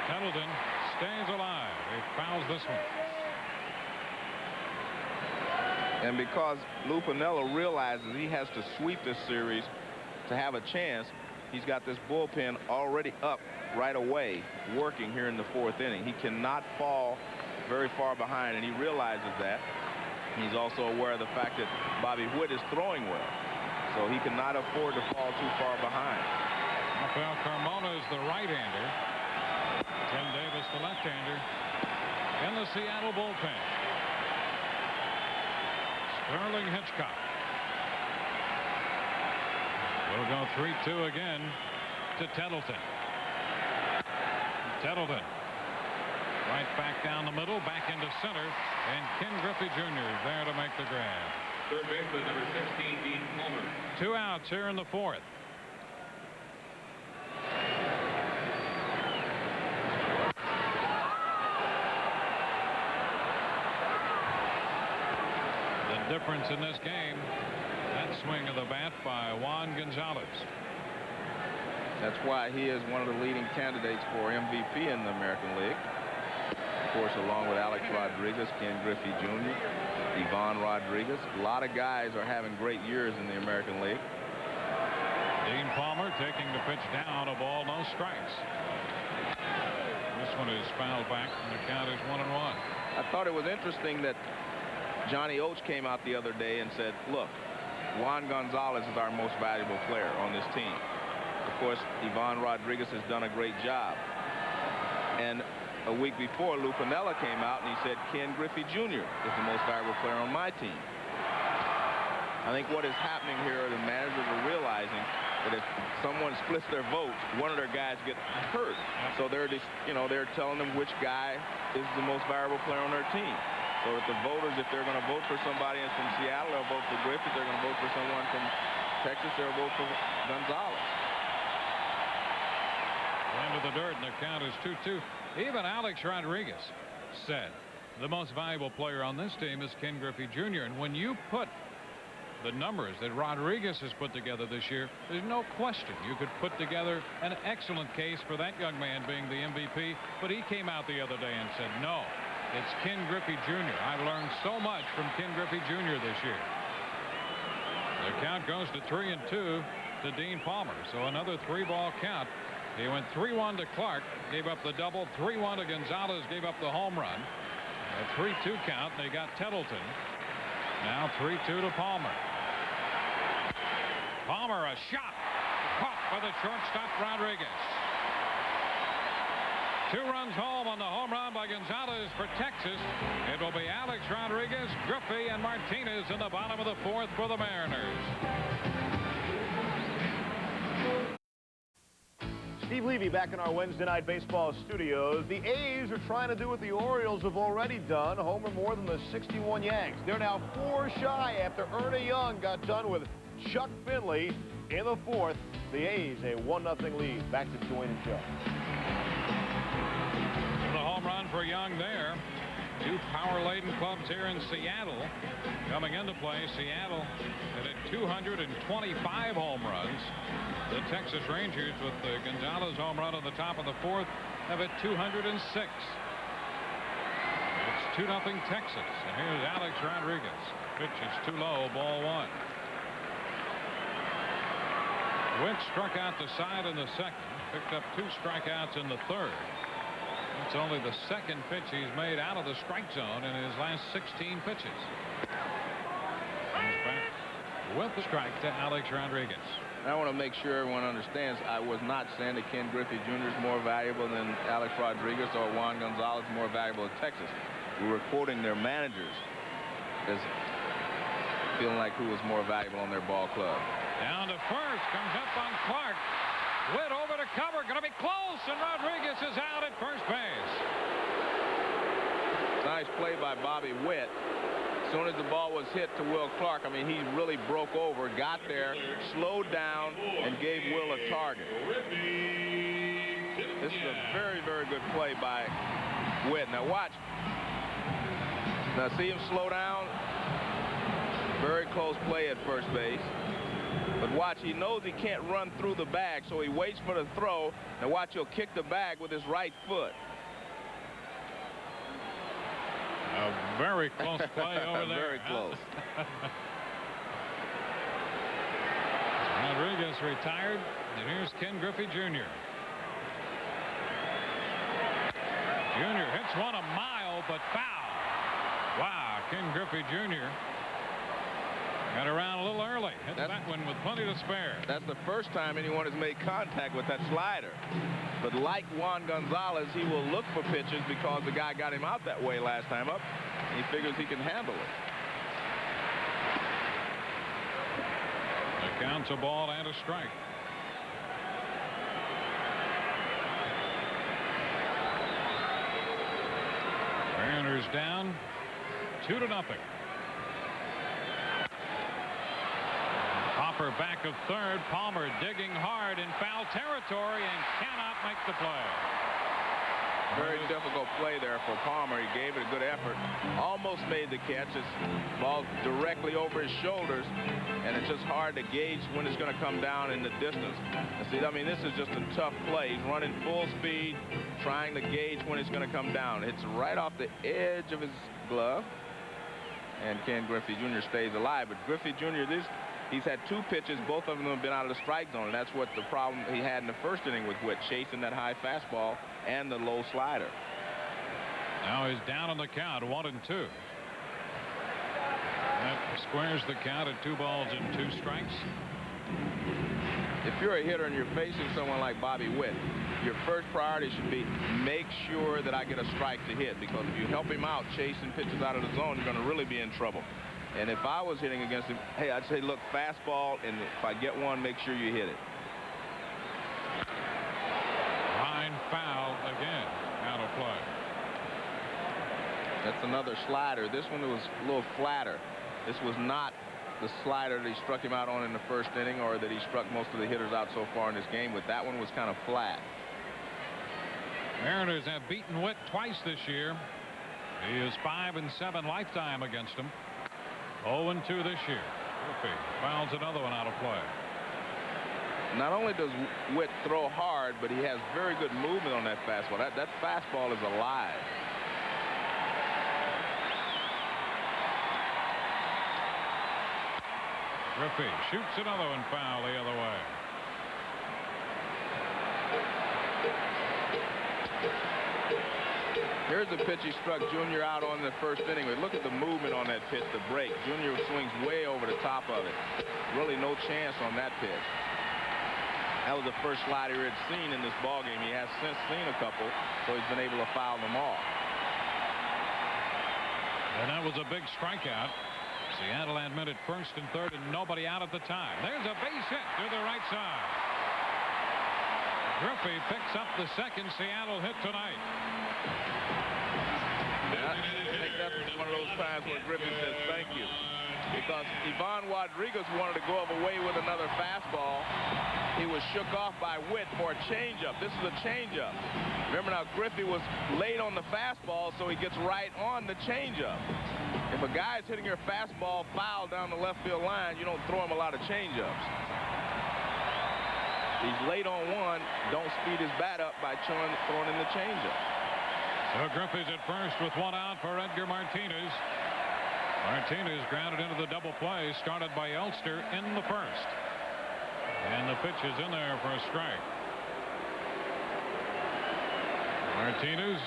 Tettleton stays alive. He fouls this one. And because Lou Piniella realizes he has to sweep this series to have a chance, he's got this bullpen already up right away, working here in the 4th inning. He cannot fall very far behind, and he realizes that. He's also aware of the fact that Bobby Witt is throwing well, so he cannot afford to fall too far behind. Rafael Carmona is the right-hander. Tim Davis, the left-hander, in the Seattle bullpen. Sterling Hitchcock will go 3-2 again to Tettleton. Tettleton right back down the middle, back into center, and Ken Griffey Jr. is there to make the grab. Third baseman, number 16, Dean Palmer. 2 outs here in the 4th. Difference in this game, that swing of the bat by Juan Gonzalez. That's why he is one of the leading candidates for MVP in the American League. Of course, along with Alex Rodriguez, Ken Griffey Jr., Ivan Rodriguez. A lot of guys are having great years in the American League. Dean Palmer taking the pitch down, a ball, no strikes. This one is fouled back, and the count is 1-1. I thought it was interesting that Johnny Oates came out the other day and said, look, Juan Gonzalez is our most valuable player on this team. Of course, Ivan Rodriguez has done a great job. And a week before, Lou Piniella came out and he said Ken Griffey Jr. is the most valuable player on my team. I think what is happening here, the managers are realizing that if someone splits their votes, one of their guys gets hurt. So they're just, they're telling them which guy is the most valuable player on their team. So that the voters, if they're going to vote for somebody from Seattle, they'll vote for Griffith. They're going to vote for someone from Texas, they'll vote for Gonzalez. Into the dirt, and the count is 2-2. Even Alex Rodriguez said the most valuable player on this team is Ken Griffey Jr. And when you put the numbers that Rodriguez has put together this year, there's no question you could put together an excellent case for that young man being the MVP. But he came out the other day and said, no, it's Ken Griffey Jr. I've learned so much from Ken Griffey Jr. this year. The count goes to 3-2 to Dean Palmer. So another 3-ball count. He went 3-1 to Clark, gave up the double. 3-1 to Gonzalez, gave up the home run. A 3-2 count. They got Tettleton. Now 3-2 to Palmer. Palmer, a shot. Caught by the shortstop Rodriguez. 2 runs home on the home run by Gonzalez for Texas. It will be Alex Rodriguez, Griffey, and Martinez in the bottom of the 4th for the Mariners. Steve Levy back in our Wednesday Night Baseball studios. The A's are trying to do what the Orioles have already done, homer more than the 61 Yanks. They're now 4 shy after Ernie Young got done with Chuck Finley in the 4th. The A's a 1-0 lead. Back to Dewayne and Joe. The home run for Young there. 2 power-laden clubs here in Seattle coming into play. Seattle at 225 home runs. The Texas Rangers, with the Gonzalez home run at the top of the 4th, have at 206. It's 2-0 Texas. And here's Alex Rodriguez. Pitch is too low, ball 1. Witt struck out the side in the 2nd, picked up 2 strikeouts in the 3rd. It's only the 2nd pitch he's made out of the strike zone in his last 16 pitches. Comes back with the strike to Alex Rodriguez. I want to make sure everyone understands I was not saying that Ken Griffey Jr. is more valuable than Alex Rodriguez or Juan Gonzalez more valuable in Texas. We were quoting their managers as feeling like who was more valuable on their ball club. Down to first, comes up on Clark. Witt over to cover, going to be close, and Rodriguez is out at first base. Nice play by Bobby Witt. As soon as the ball was hit to Will Clark, I mean, he really broke over, got there, slowed down, and gave Will a target. This is a very, very good play by Witt. Now watch. Now see him slow down. Very close play at first base. But watch, he knows he can't run through the bag, so he waits for the throw. Now watch, he'll kick the bag with his right foot. A very close play over there. Very close. Rodriguez retired, and here's Ken Griffey Jr. Jr. hits one a mile, but foul. Wow, Ken Griffey Jr. got around a little early. Hit that one with plenty to spare. That's the first time anyone has made contact with that slider. But like Juan Gonzalez, he will look for pitches because the guy got him out that way last time up. He figures he can handle it. The count's a ball and a strike. Mariners down 2-0. Hopper back of 3rd. Palmer digging hard in foul territory and cannot make the play. Very difficult play there for Palmer. He gave it a good effort. Almost made the catch. It's ball directly over his shoulders, and it's just hard to gauge when it's going to come down in the distance. And see, I mean, this is just a tough play. He's running full speed, trying to gauge when it's going to come down. It's right off the edge of his glove, and Ken Griffey Jr. stays alive. But Griffey Jr., he's had 2 pitches. Both of them have been out of the strike zone, and that's what the problem he had in the 1st inning with Witt, chasing that high fastball and the low slider. Now he's down on the count, 1-2. That squares the count at 2 balls and 2 strikes. If you're a hitter and you're facing someone like Bobby Witt, your first priority should be make sure that I get a strike to hit, because if you help him out chasing pitches out of the zone, you're going to really be in trouble. And if I was hitting against him, hey, I'd say, look, fastball, and if I get one, make sure you hit it. Line foul again. Out of play. That's another slider. This one was a little flatter. This was not the slider that he struck him out on in the 1st inning, or that he struck most of the hitters out so far in this game with. That one was kind of flat. Mariners have beaten Witt twice this year. He is 5-7 lifetime against him. 0-2 this year. Griffey fouls another one out of play. Not only does Witt throw hard, but he has very good movement on that fastball. That fastball is alive. Griffey shoots another one foul the other way. Here's the pitch he struck Jr. out on in the 1st inning. But look at the movement on that pitch, the break. Jr. swings way over the top of it. Really no chance on that pitch. That was the first slider he had seen in this ball game. He has since seen a couple, so he's been able to foul them off. And that was a big strikeout. Seattle admitted first and third and nobody out at the time. There's a base hit to the right side. Griffey picks up the second Seattle hit tonight. I think that's one of those times where Griffey says thank you. Because Ivan Rodriguez wanted to go away with another fastball. He was shook off by Witt for a changeup. This is a changeup. Remember now, Griffey was late on the fastball, so he gets right on the changeup. If a guy's hitting your fastball foul down the left field line, you don't throw him a lot of changeups. He's late on one. Don't speed his bat up by throwing in the changeup. So Griffey's at first with one out for Edgar Martinez. Martinez grounded into the double play started by Elster in the first. And the pitch is in there for a strike. Martinez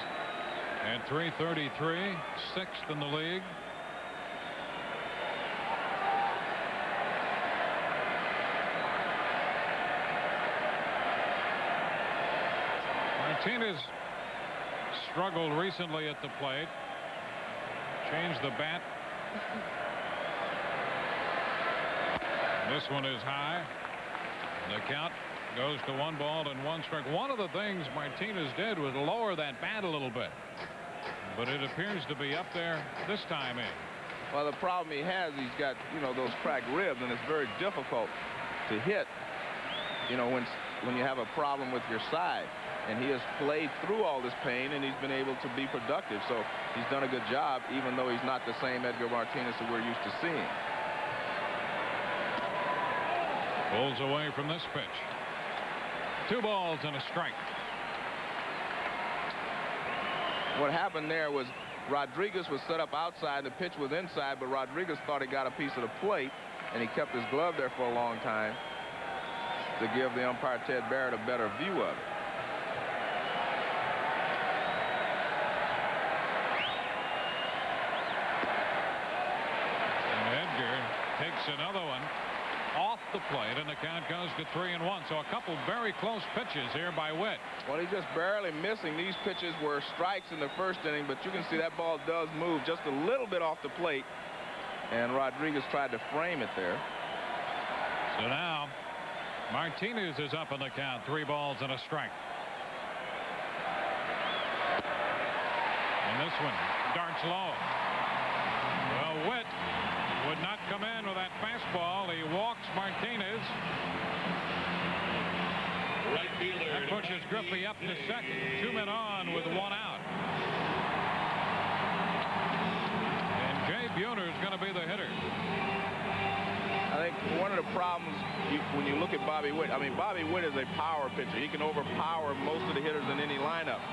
at 333, sixth in the league. Martinez struggled recently at the plate. Changed the bat. This one is high. The count goes to 1 ball and 1 strike. One of the things Martinez did was lower that bat a little bit. But it appears to be up there this time in. Well, the problem he has, he's got, those cracked ribs, and it's very difficult to hit, when you have a problem with your side. And he has played through all this pain, and he's been able to be productive. So he's done a good job, even though he's not the same Edgar Martinez that we're used to seeing. Pulls away from this pitch. 2 balls and a strike. What happened there was Rodriguez was set up outside. The pitch was inside, but Rodriguez thought he got a piece of the plate, and he kept his glove there for a long time to give the umpire Ted Barrett a better view of it. Takes another one off the plate, and the count goes to 3-1. So a couple very close pitches here by Witt. Well, he's just barely missing. These pitches were strikes in the first inning, but you can see that ball does move just a little bit off the plate, and Rodriguez tried to frame it there. So now Martinez is up in the count. 3 balls and a strike. And this one darts low. Well, Witt would not come in with that fastball. He walks Martinez. Right fielder. That pushes Griffey up to second. 2 men on with 1 out. And Jay Buhner is going to be the hitter. I think one of the problems when you look at Bobby Witt, Bobby Witt is a power pitcher. He can overpower most of the hitters in any lineup.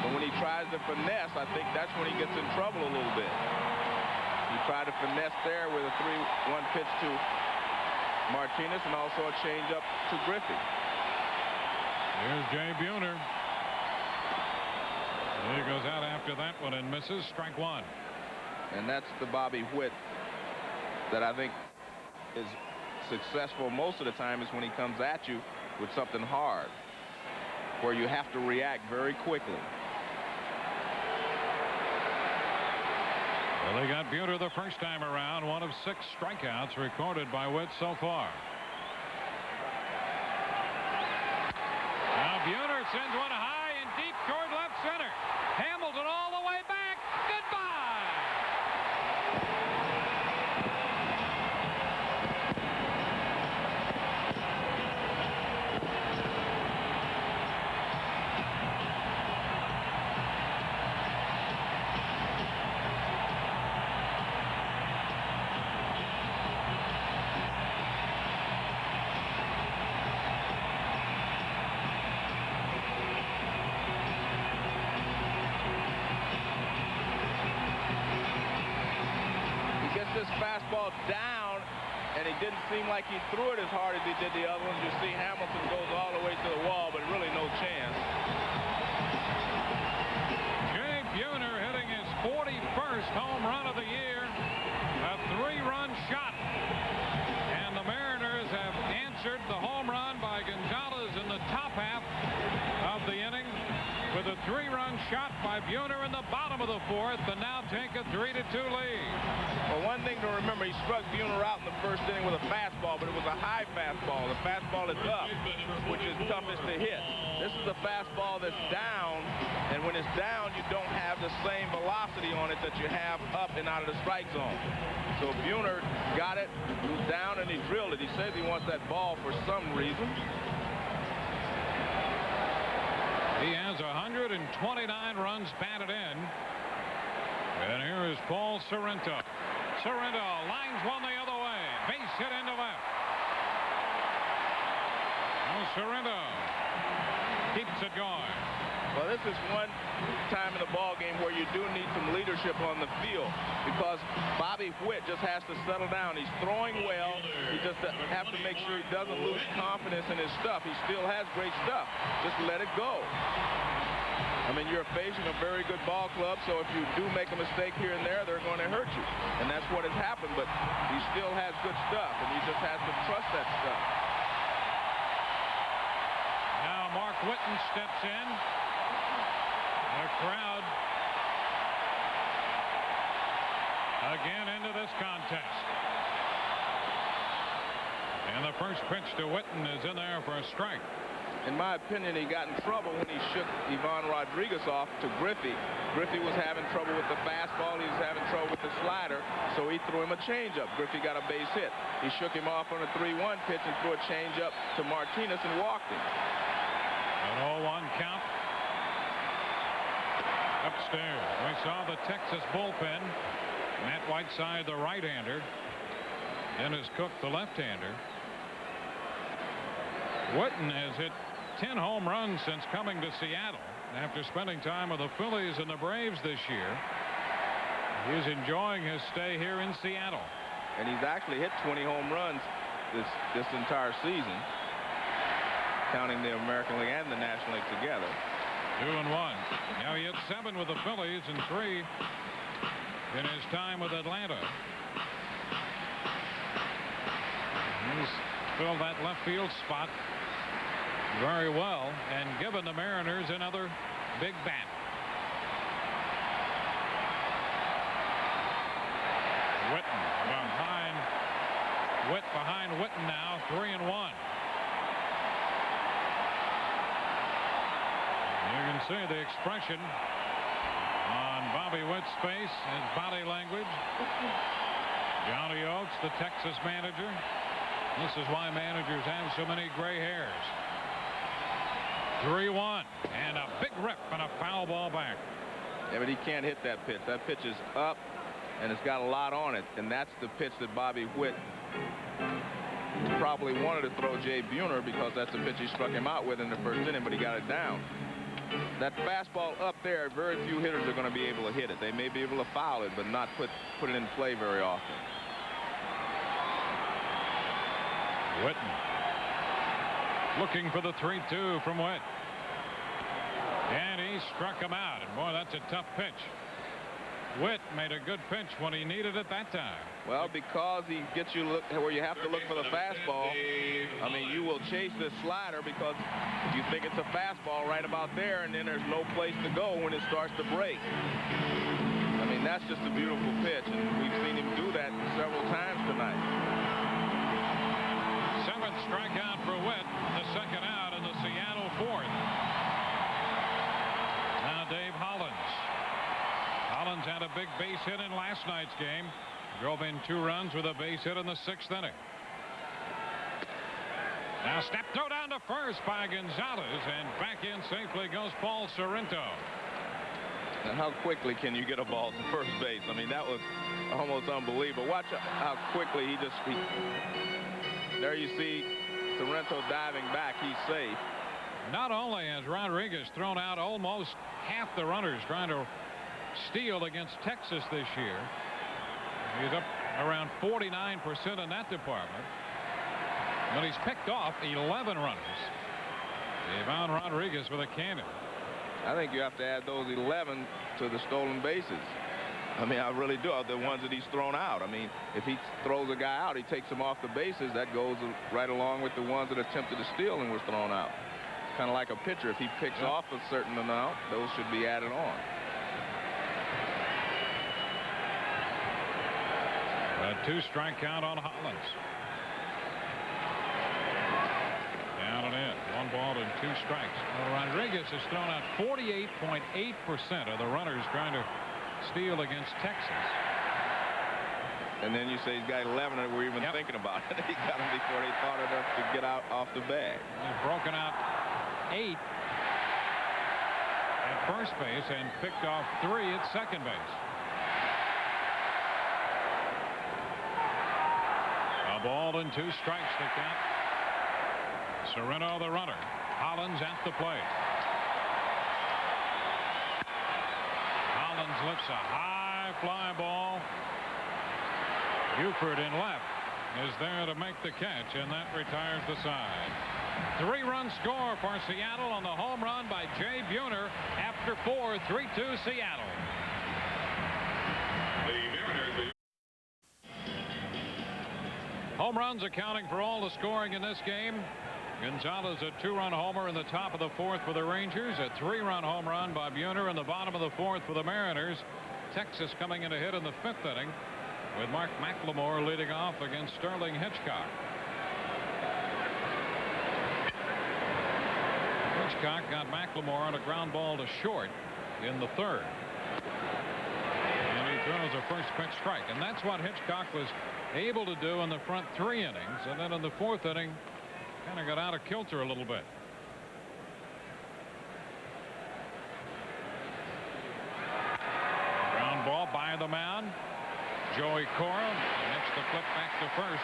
But when he tries to finesse, I think that's when he gets in trouble a little bit. He tried to finesse there with a 3-1 pitch to Martinez and also a changeup to Griffey. Here's Jay Buhner. He goes out after that one and misses. Strike 1. And that's the Bobby Witt that I think is successful most of the time, is when he comes at you with something hard, where you have to react very quickly. Well, they got Buhner the first time around. 1 of 6 strikeouts recorded by Witt so far. Now Buhner sends one high and deep toward left center. Hamilton all the way back. Goodbye. This fastball down, and it didn't seem like he threw it as hard as he did the other ones. You see Hamilton goes all the way to the wall, but really no chance. Jay Buhner hitting his 41st home run of the year. A 3-run shot. And the Mariners have answered the home run by Gonzalez in shot by Buhner in the bottom of the fourth, and now take a 3-2 lead. Well, one thing to remember, he struck Buhner out in the first inning with a fastball, but it was a high fastball. The fastball is up, which is toughest to hit. This is a fastball that's down, and when it's down, you don't have the same velocity on it that you have up and out of the strike zone. So Buhner got it, he was down, and he drilled it. He says he wants that ball for some reason. He has 129 runs batted in. And here is Paul Sorrento. Sorrento lines one the other way. Base hit into left. Oh, Sorrento keeps it going. Well, this is one time in the ball game where you do need some leadership on the field, because Bobby Witt just has to settle down. He's throwing well. He just has to make sure he doesn't lose confidence in his stuff. He still has great stuff. Just let it go. I mean, you're facing a very good ball club, so if you do make a mistake here and there, they're going to hurt you. And that's what has happened, but he still has good stuff, and he just has to trust that stuff. Now Mark Whitten steps in. The crowd again into this contest. And the first pitch to Whitten is in there for a strike. In my opinion, he got in trouble when he shook Ivan Rodriguez off to Griffey. Griffey was having trouble with the fastball. He was having trouble with the slider, so he threw him a changeup. Griffey got a base hit. He shook him off on a 3-1 pitch and threw a changeup to Martinez and walked him. An 0-1 count. Upstairs, we saw the Texas bullpen. Matt Whiteside, the right-hander. Dennis Cook, the left-hander. Whitten has hit 10 home runs since coming to Seattle. After spending time with the Phillies and the Braves this year, he's enjoying his stay here in Seattle. And he's actually hit 20 home runs this entire season, counting the American League and the National League together. 2-1. Now he hit 7 with the Phillies and 3 in his time with Atlanta. He's filled that left field spot very well and given the Mariners another big bat. Witt behind Whitten now, 3-1. You can see the expression on Bobby Witt's face, his body language. Johnny Oates, the Texas manager. This is why managers have so many gray hairs. 3-1 and a big rip and a foul ball back. Yeah, but he can't hit that pitch. That pitch is up and it's got a lot on it, and that's the pitch that Bobby Witt probably wanted to throw Jay Buhner, because that's the pitch he struck him out with in the first inning, but he got it down. That fastball up there, very few hitters are going to be able to hit it. They may be able to foul it, but not put it in play very often. Whitten looking for the 3-2 from Witt. And he struck him out. And boy, that's a tough pitch. Witt made a good pitch when he needed it that time. Well, because he gets you where you have to look for the fastball. I mean, you will chase this slider because you think it's a fastball right about there, and then there's no place to go when it starts to break. I mean, that's just a beautiful pitch, and we've seen him do that several times tonight. 7th strikeout for Witt, the second out in the Seattle 4th. Now Dave Hollins. Hollins had a big base hit in last night's game. Drove in 2 runs with a base hit in the 6th inning. Now step throw down to first by Gonzalez, and back in safely goes Paul Sorrento. And how quickly can you get a ball to first base? I mean, that was almost unbelievable. Watch how quickly he just... There you see Sorrento diving back. He's safe. Not only has Rodriguez thrown out almost half the runners trying to steal against Texas this year. He's up around 49% in that department. But he's picked off 11 runners. Ivan Rodriguez with a cannon. I think you have to add those 11 to the stolen bases. I mean, I really do. The ones that he's thrown out. I mean, if he throws a guy out, he takes him off the bases. That goes right along with the ones that attempted to steal and was thrown out. kind of like a pitcher. If he picks off a certain amount, those should be added on. A 2-strike count on Hollins. Down and in. 1 ball and 2 strikes. Well, Rodriguez has thrown out 48.8% of the runners trying to steal against Texas. And then you say he's got 11 that we're even thinking about it. He got them before they thought enough to get out off the bag. He's broken out 8 at first base and picked off 3 at second base. A ball and 2 strikes to count. Sereno the runner. Hollins at the plate. Hollins lifts a high fly ball. Buford in left is there to make the catch, and that retires the side. 3-run score for Seattle on the home run by Jay Buhner after 4. 3-2 Seattle. Home runs accounting for all the scoring in this game. Gonzalez a 2-run homer in the top of the 4th for the Rangers. A 3-run home run by Buhner in the bottom of the 4th for the Mariners. Texas coming in to hit in the 5th inning, with Mark McLemore leading off against Sterling Hitchcock. Hitchcock got McLemore on a ground ball to short in the 3rd. And he throws a first pitch strike. And that's what Hitchcock was able to do in the front 3 innings. And then in the 4th inning, kind of got out of kilter a little bit. Ground ball by the mound. Joey Cora makes the flip back to first.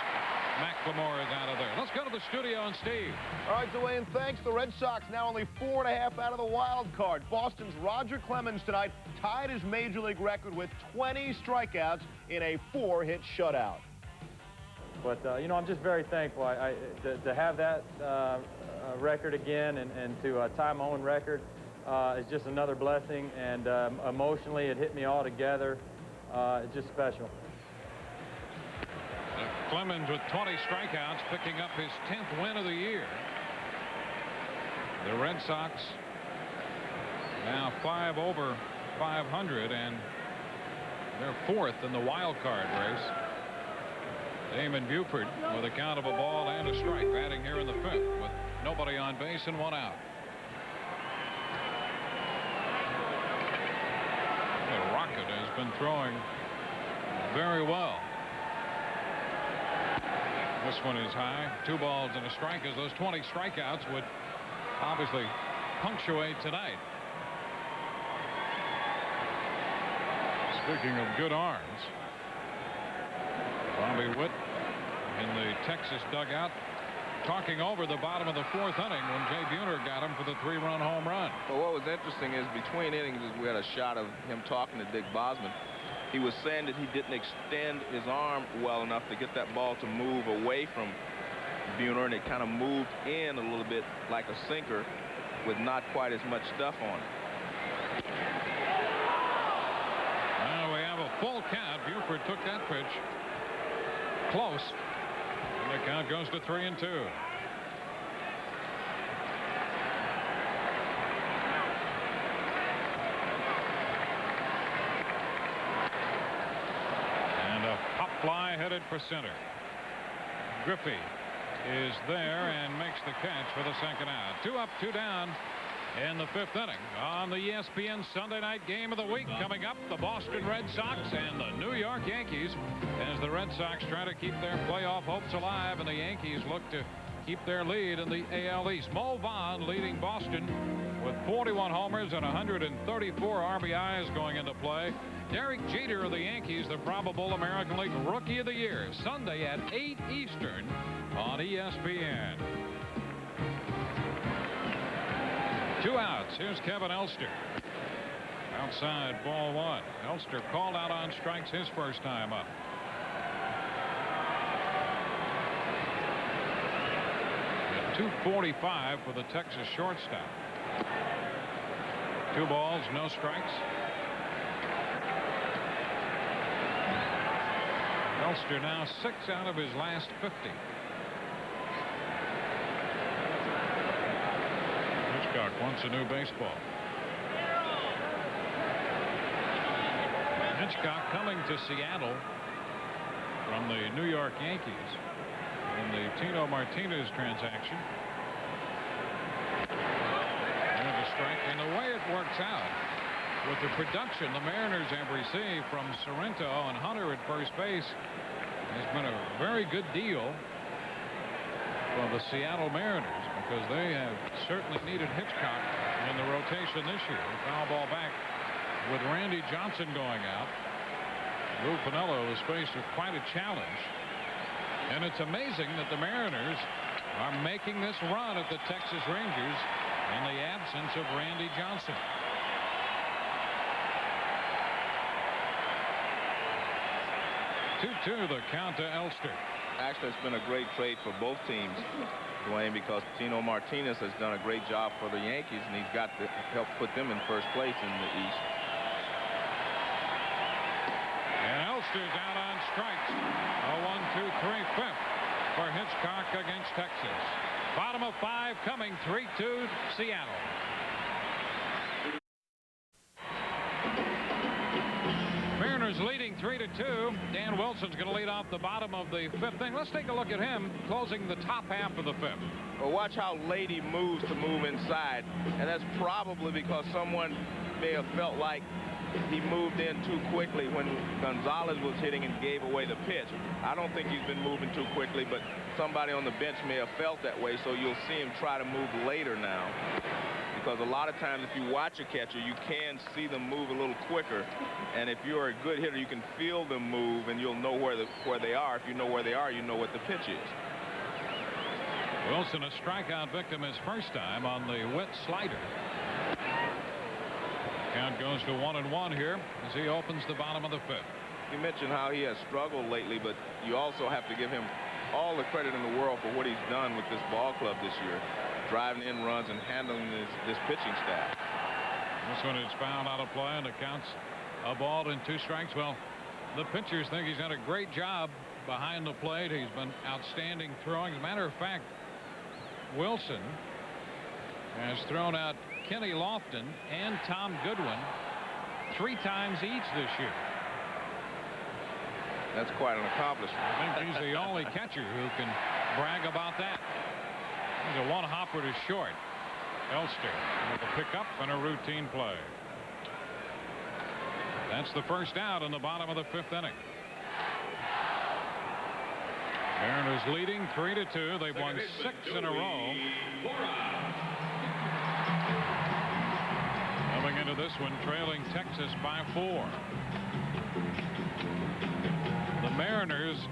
McLemore is out of there. Let's go to the studio and Steve. All right, Dewayne, thanks. The Red Sox now only 4.5 out of the wild card. Boston's Roger Clemens tonight tied his major league record with 20 strikeouts in a 4-hit shutout. But, you know, I'm just very thankful to have that record again and to tie my own record is just another blessing. And emotionally, it hit me all together. It's just special. Clemens with 20 strikeouts, picking up his 10th win of the year. The Red Sox now 5 over 500, and they're 4th in the wild card race. Damon Buford with a count of a ball and a strike, batting here in the 5th with nobody on base and 1 out. The Rocket has been throwing very well. This one is high. 2 balls and a strike, as those 20 strikeouts would obviously punctuate tonight. Speaking of good arms, Bobby Witt in the Texas dugout talking over the bottom of the 4th inning when Jay Buhner got him for the 3-run home run. Well, what was interesting is between innings we had a shot of him talking to Dick Bosman. He was saying that he didn't extend his arm well enough to get that ball to move away from Buhner, and it kind of moved in a little bit like a sinker with not quite as much stuff on it. Now we have a full count. Buford took that pitch close, and the count goes to 3-2. Fly headed for center. Griffey is there and makes the catch for the 2nd out. 2 up, 2 down in the 5th inning. On the ESPN Sunday night game of the week coming up, the Boston Red Sox and the New York Yankees, as the Red Sox try to keep their playoff hopes alive and the Yankees look to keep their lead in the AL East. Mo Vaughn leading Boston with 41 homers and 134 RBIs going into play. Derek Jeter of the Yankees, the probable American League Rookie of the Year, Sunday at 8 Eastern on ESPN. 2 outs. Here's Kevin Elster. Outside, ball 1. Elster called out on strikes his first time up. At 245 for the Texas shortstop. 2 balls, no strikes. Elster now 6 out of his last 50. wants a new baseball. Hitchcock coming to Seattle from the New York Yankees in the Tino Martinez transaction. There's a strike, and the way it works out with the production the Mariners have received from Sorrento and Hunter at first base has been a very good deal for the Seattle Mariners, because they have certainly needed Hitchcock in the rotation this year. Foul ball back with Randy Johnson going out. Lou Piniella was faced with quite a challenge. And it's amazing that the Mariners are making this run at the Texas Rangers in the absence of Randy Johnson. Two-two the count to Elster. Actually, it's been a great trade for both teams, Dewayne, because Tino Martinez has done a great job for the Yankees, and he's got to help put them in first place in the East. And Elster's out on strikes. A 1-2-3 fifth for Hitchcock against Texas. Bottom of 5 coming, 3-2 Seattle. Mariners leading 3-2. Dan Wilson's going to lead off the bottom of the 5th inning. Let's take a look at him closing the top half of the 5th. Well, watch how late he moves to move inside, and that's probably because someone may have felt like he moved in too quickly when Gonzalez was hitting and gave away the pitch. I don't think he's been moving too quickly, but somebody on the bench may have felt that way, so you'll see him try to move later now. Because a lot of times if you watch a catcher, you can see them move a little quicker, and if you're a good hitter, you can feel them move, and you'll know where they are. If you know where they are, you know what the pitch is. Wilson, a strikeout victim his first time on the wet slider. Count goes to 1-1 here as he opens the bottom of the 5th. You mentioned how he has struggled lately, but you also have to give him all the credit in the world for what he's done with this ball club this year, driving in runs and handling this pitching staff. This one is fouled out of play, and it counts a ball and 2 strikes. Well, the pitchers think he's done a great job behind the plate. He's been outstanding throwing. As a matter of fact, Wilson has thrown out Kenny Lofton and Tom Goodwin 3 times each this year. That's quite an accomplishment. I think he's the only catcher who can brag about that. He's a one-hopper to short. Elster with a pickup and a routine play. That's the first out in the bottom of the 5th inning. Mariners leading 3-2. They've won 6 in a row. Coming into this one, trailing Texas by 4. The Mariners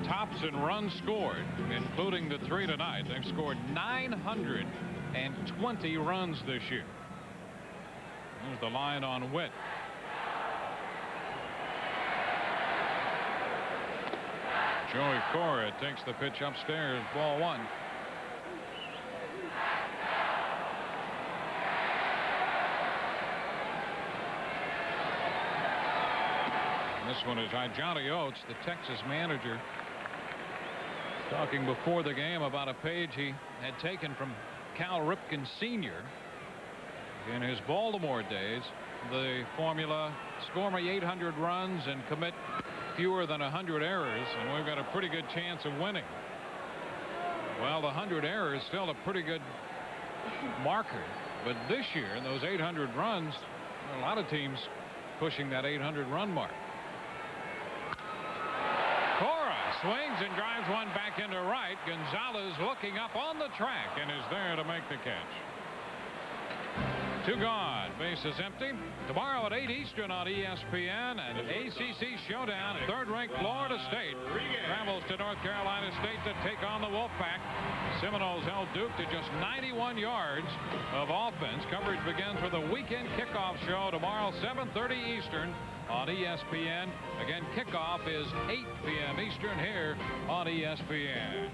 tops in runs scored, including the 3 tonight. They've scored 920 runs this year. There's the line on Witt. Joey Cora takes the pitch upstairs. Ball 1. This one is Johnny Oates, the Texas manager, talking before the game about a page he had taken from Cal Ripken Sr. in his Baltimore days. The formula: score me 800 runs and commit fewer than 100 errors, and we've got a pretty good chance of winning. Well, the 100 errors is still a pretty good marker, but this year, those 800 runs, a lot of teams pushing that 800 run mark. Cora swings and drives one back into right. Gonzalez looking up on the track and is there to make the catch. 2 gone. Base is empty. Tomorrow at 8 Eastern on ESPN, and ACC Showdown. 3rd-ranked Florida State travels to North Carolina State to take on the Wolfpack. Seminoles held Duke to just 91 yards of offense. Coverage begins with a weekend kickoff show tomorrow, 7:30 Eastern on ESPN. Again, kickoff is 8 p.m. Eastern here on ESPN.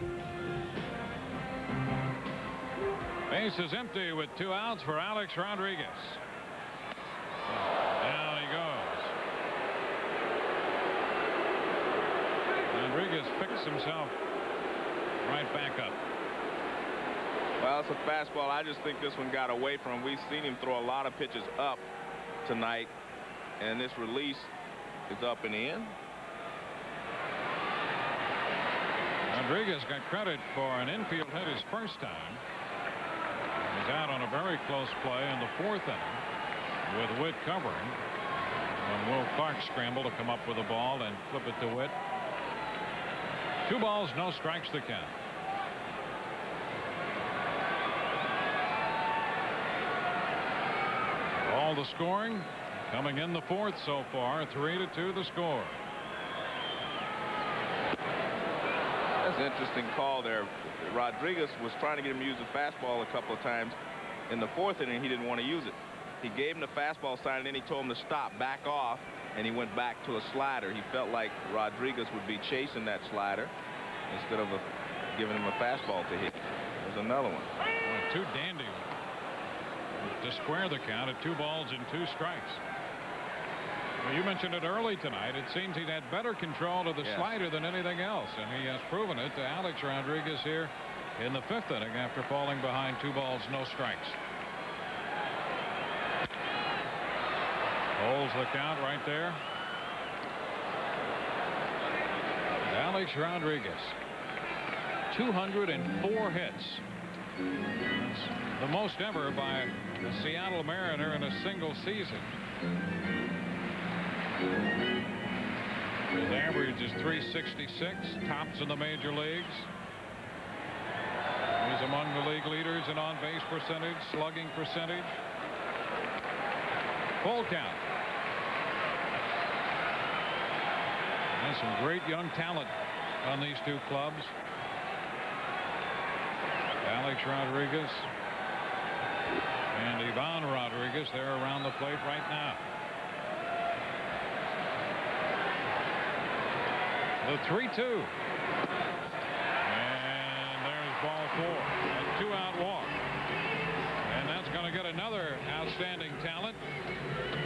Base is empty with 2 outs for Alex Rodriguez. Down he goes. Rodriguez picks himself right back up. Well, it's a fastball. I just think this one got away from him. We've seen him throw a lot of pitches up tonight, and this release is up and in. Rodriguez got credit for an infield hit his first time. He's out on a very close play in the 4th inning with Witt covering. And Will Clark scrambled to come up with the ball and flip it to Witt. 2 balls, no strikes the count. All the scoring coming in the 4th so far. 3-2 the score. That's an interesting call there. Rodriguez was trying to get him to use the fastball a couple of times in the 4th inning. He didn't want to use it. He gave him the fastball sign, and then he told him to stop, back off, and he went back to a slider. He felt like Rodriguez would be chasing that slider instead of giving him a fastball to hit. There's another one. Too dandy to square the count at 2 balls and 2 strikes. Well, you mentioned it early tonight. It seems he'd had better control of the slider than anything else, and he has proven it to Alex Rodriguez here in the 5th inning after falling behind 2 balls, no strikes. Holds the count right there. And Alex Rodriguez, 204 hits. That's the most ever by the Seattle Mariner in a single season. His average is 366, tops in the major leagues. He's among the league leaders in on-base percentage, slugging percentage. Full count. There's some great young talent on these 2 clubs. Alex Rodriguez and Ivan Rodriguez, they're around the plate right now. The 3-2. And there's ball 4. A 2-out walk. And that's going to get another outstanding talent.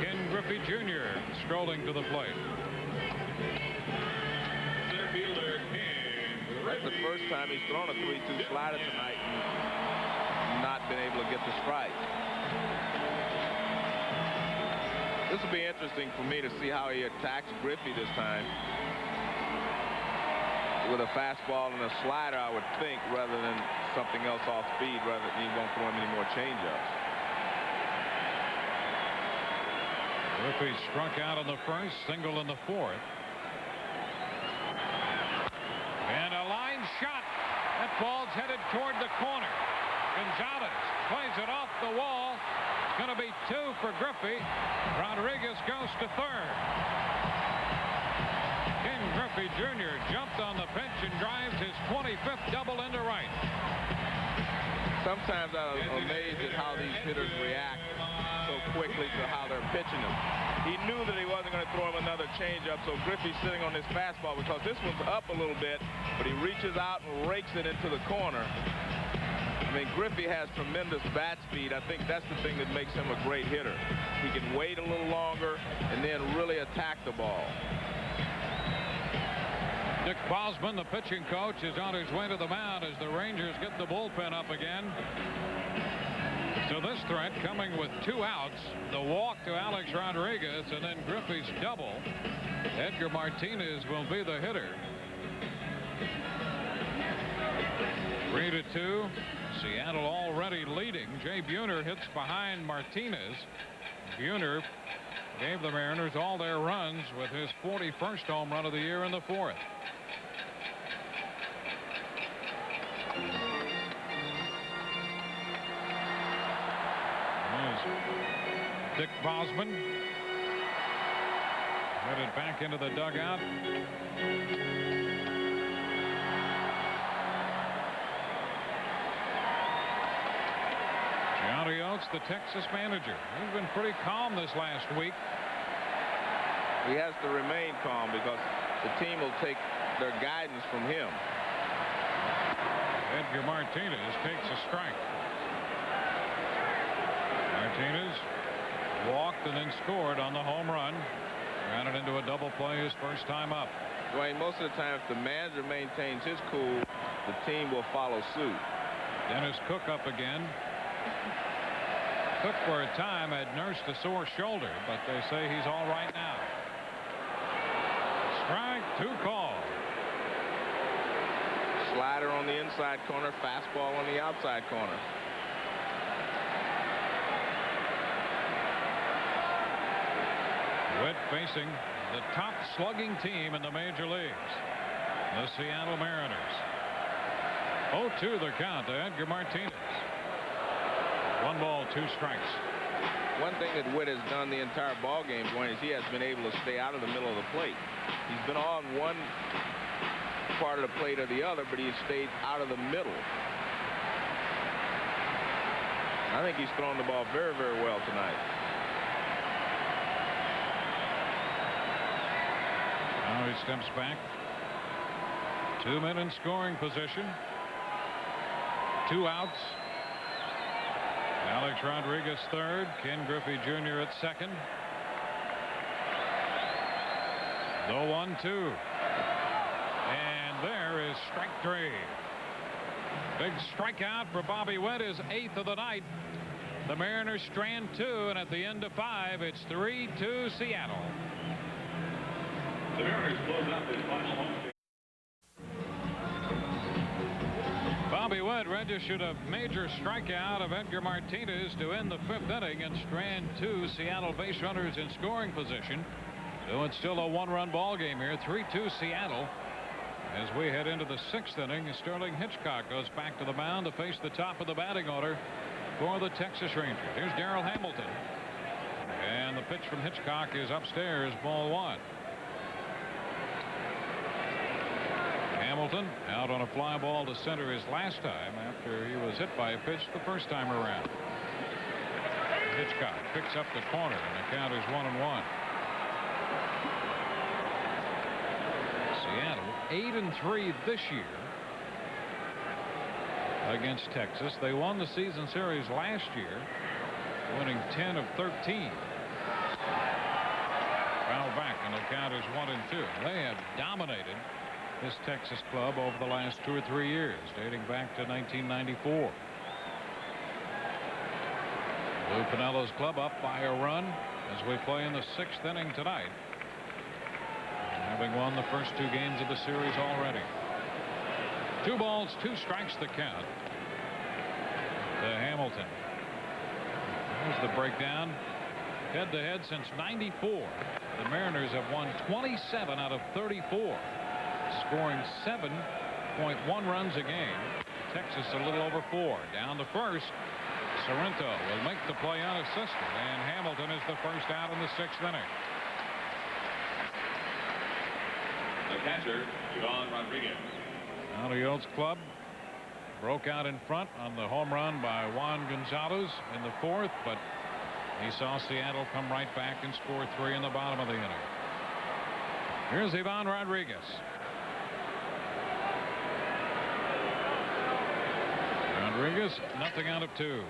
Ken Griffey Jr. strolling to the plate. That's the first time he's thrown a 3-2 slider tonight and not been able to get the strike. This will be interesting for me to see how he attacks Griffey this time. With a fastball and a slider, I would think, rather than something else off speed, rather than he won't throw him any more changeups. Griffey struck out in the 1st, single in the 4th. And a line shot. That ball's headed toward the corner. Gonzalez plays it off the wall. It's going to be 2 for Griffey. Rodriguez goes to 3rd. Ken Griffey Jr. jumped on the pitch and drives his 25th double into right. Sometimes I'm amazed at how these hitters react so quickly to how they're pitching them. He knew that he wasn't going to throw him another changeup, so Griffey's sitting on this fastball because this one's up a little bit, but he reaches out and rakes it into the corner. I mean, Griffey has tremendous bat speed. I think that's the thing that makes him a great hitter. He can wait a little longer and then really attack the ball. Dick Bosman, the pitching coach, is on his way to the mound as the Rangers get the bullpen up again. So this threat coming with 2 outs, the walk to Alex Rodriguez, and then Griffey's double. Edgar Martinez will be the hitter. 3-2. Seattle already leading. Jay Buhner hits behind Martinez. Buhner gave the Mariners all their runs with his 41st home run of the year in the 4th. Dick Bosman headed back into the dugout. Johnny Oates, the Texas manager. He's been pretty calm this last week. He has to remain calm because the team will take their guidance from him. Edgar Martinez takes a strike. Martinez walked and then scored on the home run. Grounded into a double play his first time up. Dwayne, most of the time, if the manager maintains his cool, the team will follow suit. Dennis Cook up again. Cook for a time had nursed a sore shoulder, but they say he's all right now. Strike 2 call. Slider on the inside corner, fastball on the outside corner. Witt facing the top slugging team in the major leagues, the Seattle Mariners. 0-2 the count to Edgar Martinez. 1 ball, 2 strikes. One thing that Witt has done the entire ball game, Dewayne, is he has been able to stay out of the middle of the plate. He's been on one part of the plate or the other, but he's stayed out of the middle. I think he's thrown the ball very, very well tonight. Now he steps back. 2 men in scoring position. 2 outs. Alex Rodriguez third. Ken Griffey Jr. at second. The 1-2. And there is strike 3. Big strikeout for Bobby Witt, his 8th of the night. The Mariners strand 2, and at the end of 5, it's 3-2 Seattle. The Mariners close out this final home game. Bobby Witt registered a major strikeout of Edgar Martinez to end the 5th inning and strand 2 Seattle base runners in scoring position. So it's still a 1-run ball game here. 3-2 Seattle. As we head into the 6th inning, Sterling Hitchcock goes back to the mound to face the top of the batting order for the Texas Rangers. Here's Darrell Hamilton. And the pitch from Hitchcock is upstairs, ball 1. Hamilton out on a fly ball to center his last time after he was hit by a pitch the first time around. Hitchcock picks up the corner, and the count is 1-1. Seattle 8-3 this year against Texas. They won the season series last year, winning 10 of 13. Foul back, and the count is 1-2. They have dominated this Texas club over the last 2 or 3 years, dating back to 1994. Lou Piniello's club up by a run as we play in the 6th inning tonight, having won the first 2 games of the series already. 2 balls, 2 strikes the count to Hamilton. Here's the breakdown. Head-to-head since '94, the Mariners have won 27 out of 34. Scoring 7.1 runs a game. Texas a little over 4. Down to first. Sorrento will make the play unassisted, and Hamilton is the first out in the 6th inning. The catcher, Ivan Rodriguez. Now the Oats club broke out in front on the home run by Juan Gonzalez in the 4th, but he saw Seattle come right back and score 3 in the bottom of the inning. Here's Ivan Rodriguez. Rodriguez, nothing out of 2.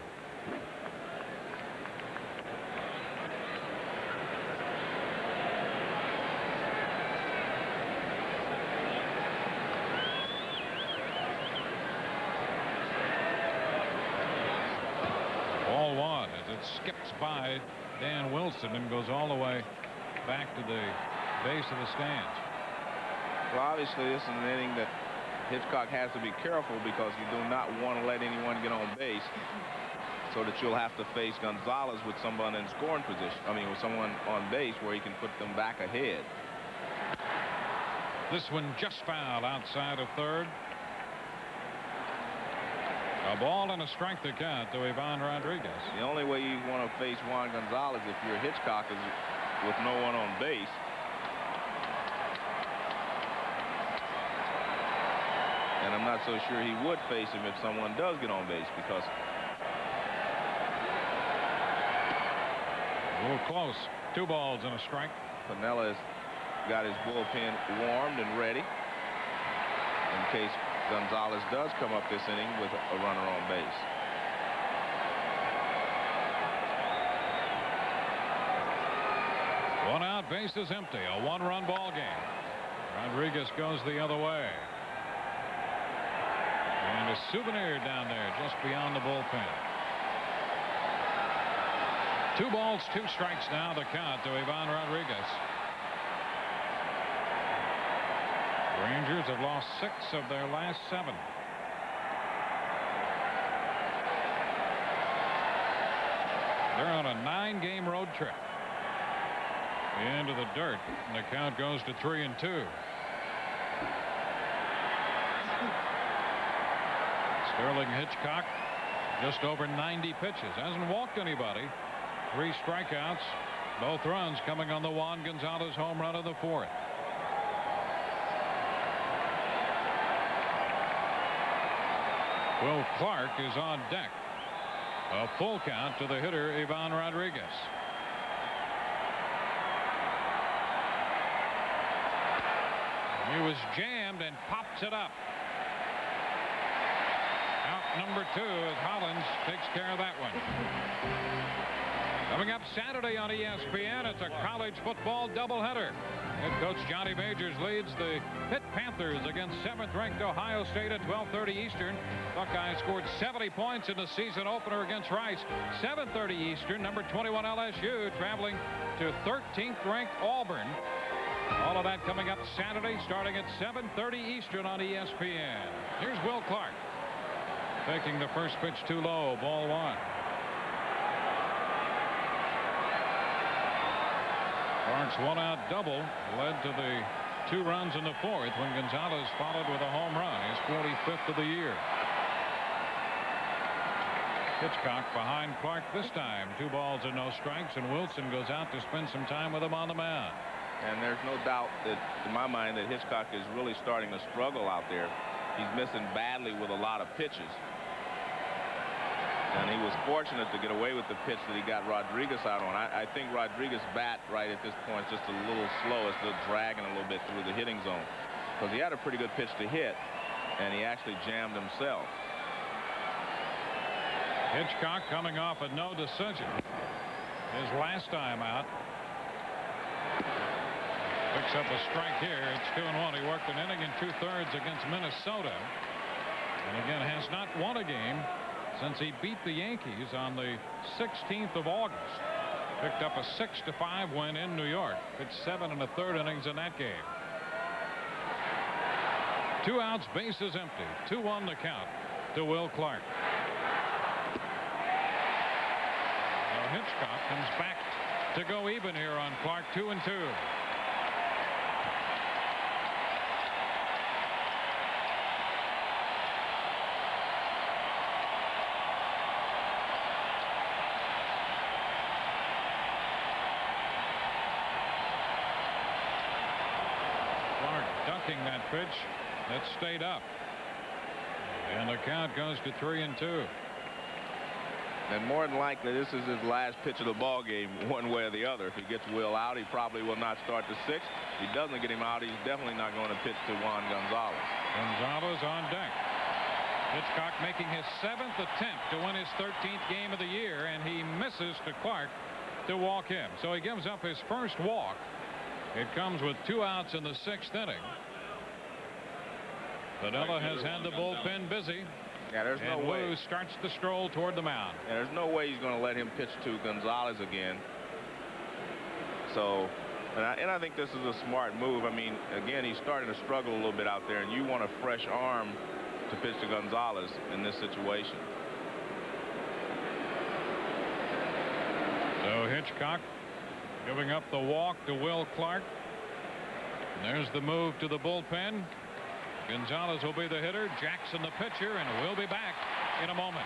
Ball 1 as it skips by Dan Wilson and goes all the way back to the base of the stands. Well, obviously, this is an inning that Hitchcock has to be careful because you do not want to let anyone get on base, so that you'll have to face Gonzalez with someone in scoring position. I mean, with someone on base where he can put them back ahead. This one just fouled outside of 3rd. A ball and a strike to count to Ivan Rodriguez. The only way you want to face Juan Gonzalez if you're Hitchcock is with no one on base. And I'm not so sure he would face him if someone does get on base, because a little close. 2 balls and a strike. Piniello has got his bullpen warmed and ready in case Gonzalez does come up this inning with a runner on base. One out, base is empty. A 1-run ball game. Rodriguez goes the other way. And a souvenir down there just beyond the bullpen. 2 balls, 2 strikes now the count to Ivan Rodriguez. Rangers have lost 6 of their last 7. They're on a 9-game road trip. Into the dirt. And the count goes to 3-2. Sterling Hitchcock, just over 90 pitches. Hasn't walked anybody. 3 strikeouts. Both runs coming on the Juan Gonzalez home run of the 4th. Will Clark is on deck. A full count to the hitter, Ivan Rodriguez. He was jammed and pops it up. Out number 2 as Hollins takes care of that one. Coming up Saturday on ESPN, it's a college football doubleheader. Head coach Johnny Majors leads the Pitt Panthers against 7th-ranked Ohio State at 12:30 Eastern. Buckeyes scored 70 points in the season opener against Rice. 7:30 Eastern, number 21 LSU traveling to 13th-ranked Auburn. All of that coming up Saturday starting at 7:30 Eastern on ESPN. Here's Will Clark. Taking the first pitch too low, ball 1. Clark's 1-out double led to the 2 runs in the 4th when Gonzalez followed with a home run, his 45th of the year. Hitchcock behind Clark this time. 2 balls and no strikes, and Wilson goes out to spend some time with him on the mound. And there's no doubt that, in my mind, that Hitchcock is really starting to struggle out there. He's missing badly with a lot of pitches. And he was fortunate to get away with the pitch that he got Rodriguez out on. I think Rodriguez's bat right at this point is just a little slow. It's still dragging a little bit through the hitting zone. Because he had a pretty good pitch to hit, and he actually jammed himself. Hitchcock coming off a no decision. His last time out. Picks up a strike here. It's 2-1. He worked an inning and 2/3 against Minnesota. And again has not won a game since he beat the Yankees on the 16th of August. Picked up a 6-5 win in New York. Pitched 7 1/3 innings in that game. 2 outs, bases empty. 2-1 the count to Will Clark. Now Hitchcock comes back to go even here on Clark. 2-2. Ducking that pitch that stayed up, and the count goes to 3-2. And more than likely this is his last pitch of the ball game, one way or the other. If he gets Will out, he probably will not start the 6th. If he doesn't get him out, he's definitely not going to pitch to Juan Gonzalez. Gonzalez on deck. Hitchcock making his 7th attempt to win his 13th game of the year, and he misses to Clark to walk him. So he gives up his first walk. It comes with 2 outs in the 6th inning. Vanilla has had the bullpen busy. Yeah, there's no way. Wu starts the stroll toward the mound. Yeah, there's no way he's going to let him pitch to Gonzalez again. So, and I think this is a smart move. I mean, again, he's starting to struggle a little bit out there, and you want a fresh arm to pitch to Gonzalez in this situation. So Hitchcock giving up the walk to Will Clark. And there's the move to the bullpen. Gonzalez will be the hitter, Jackson the pitcher, and we'll be back in a moment.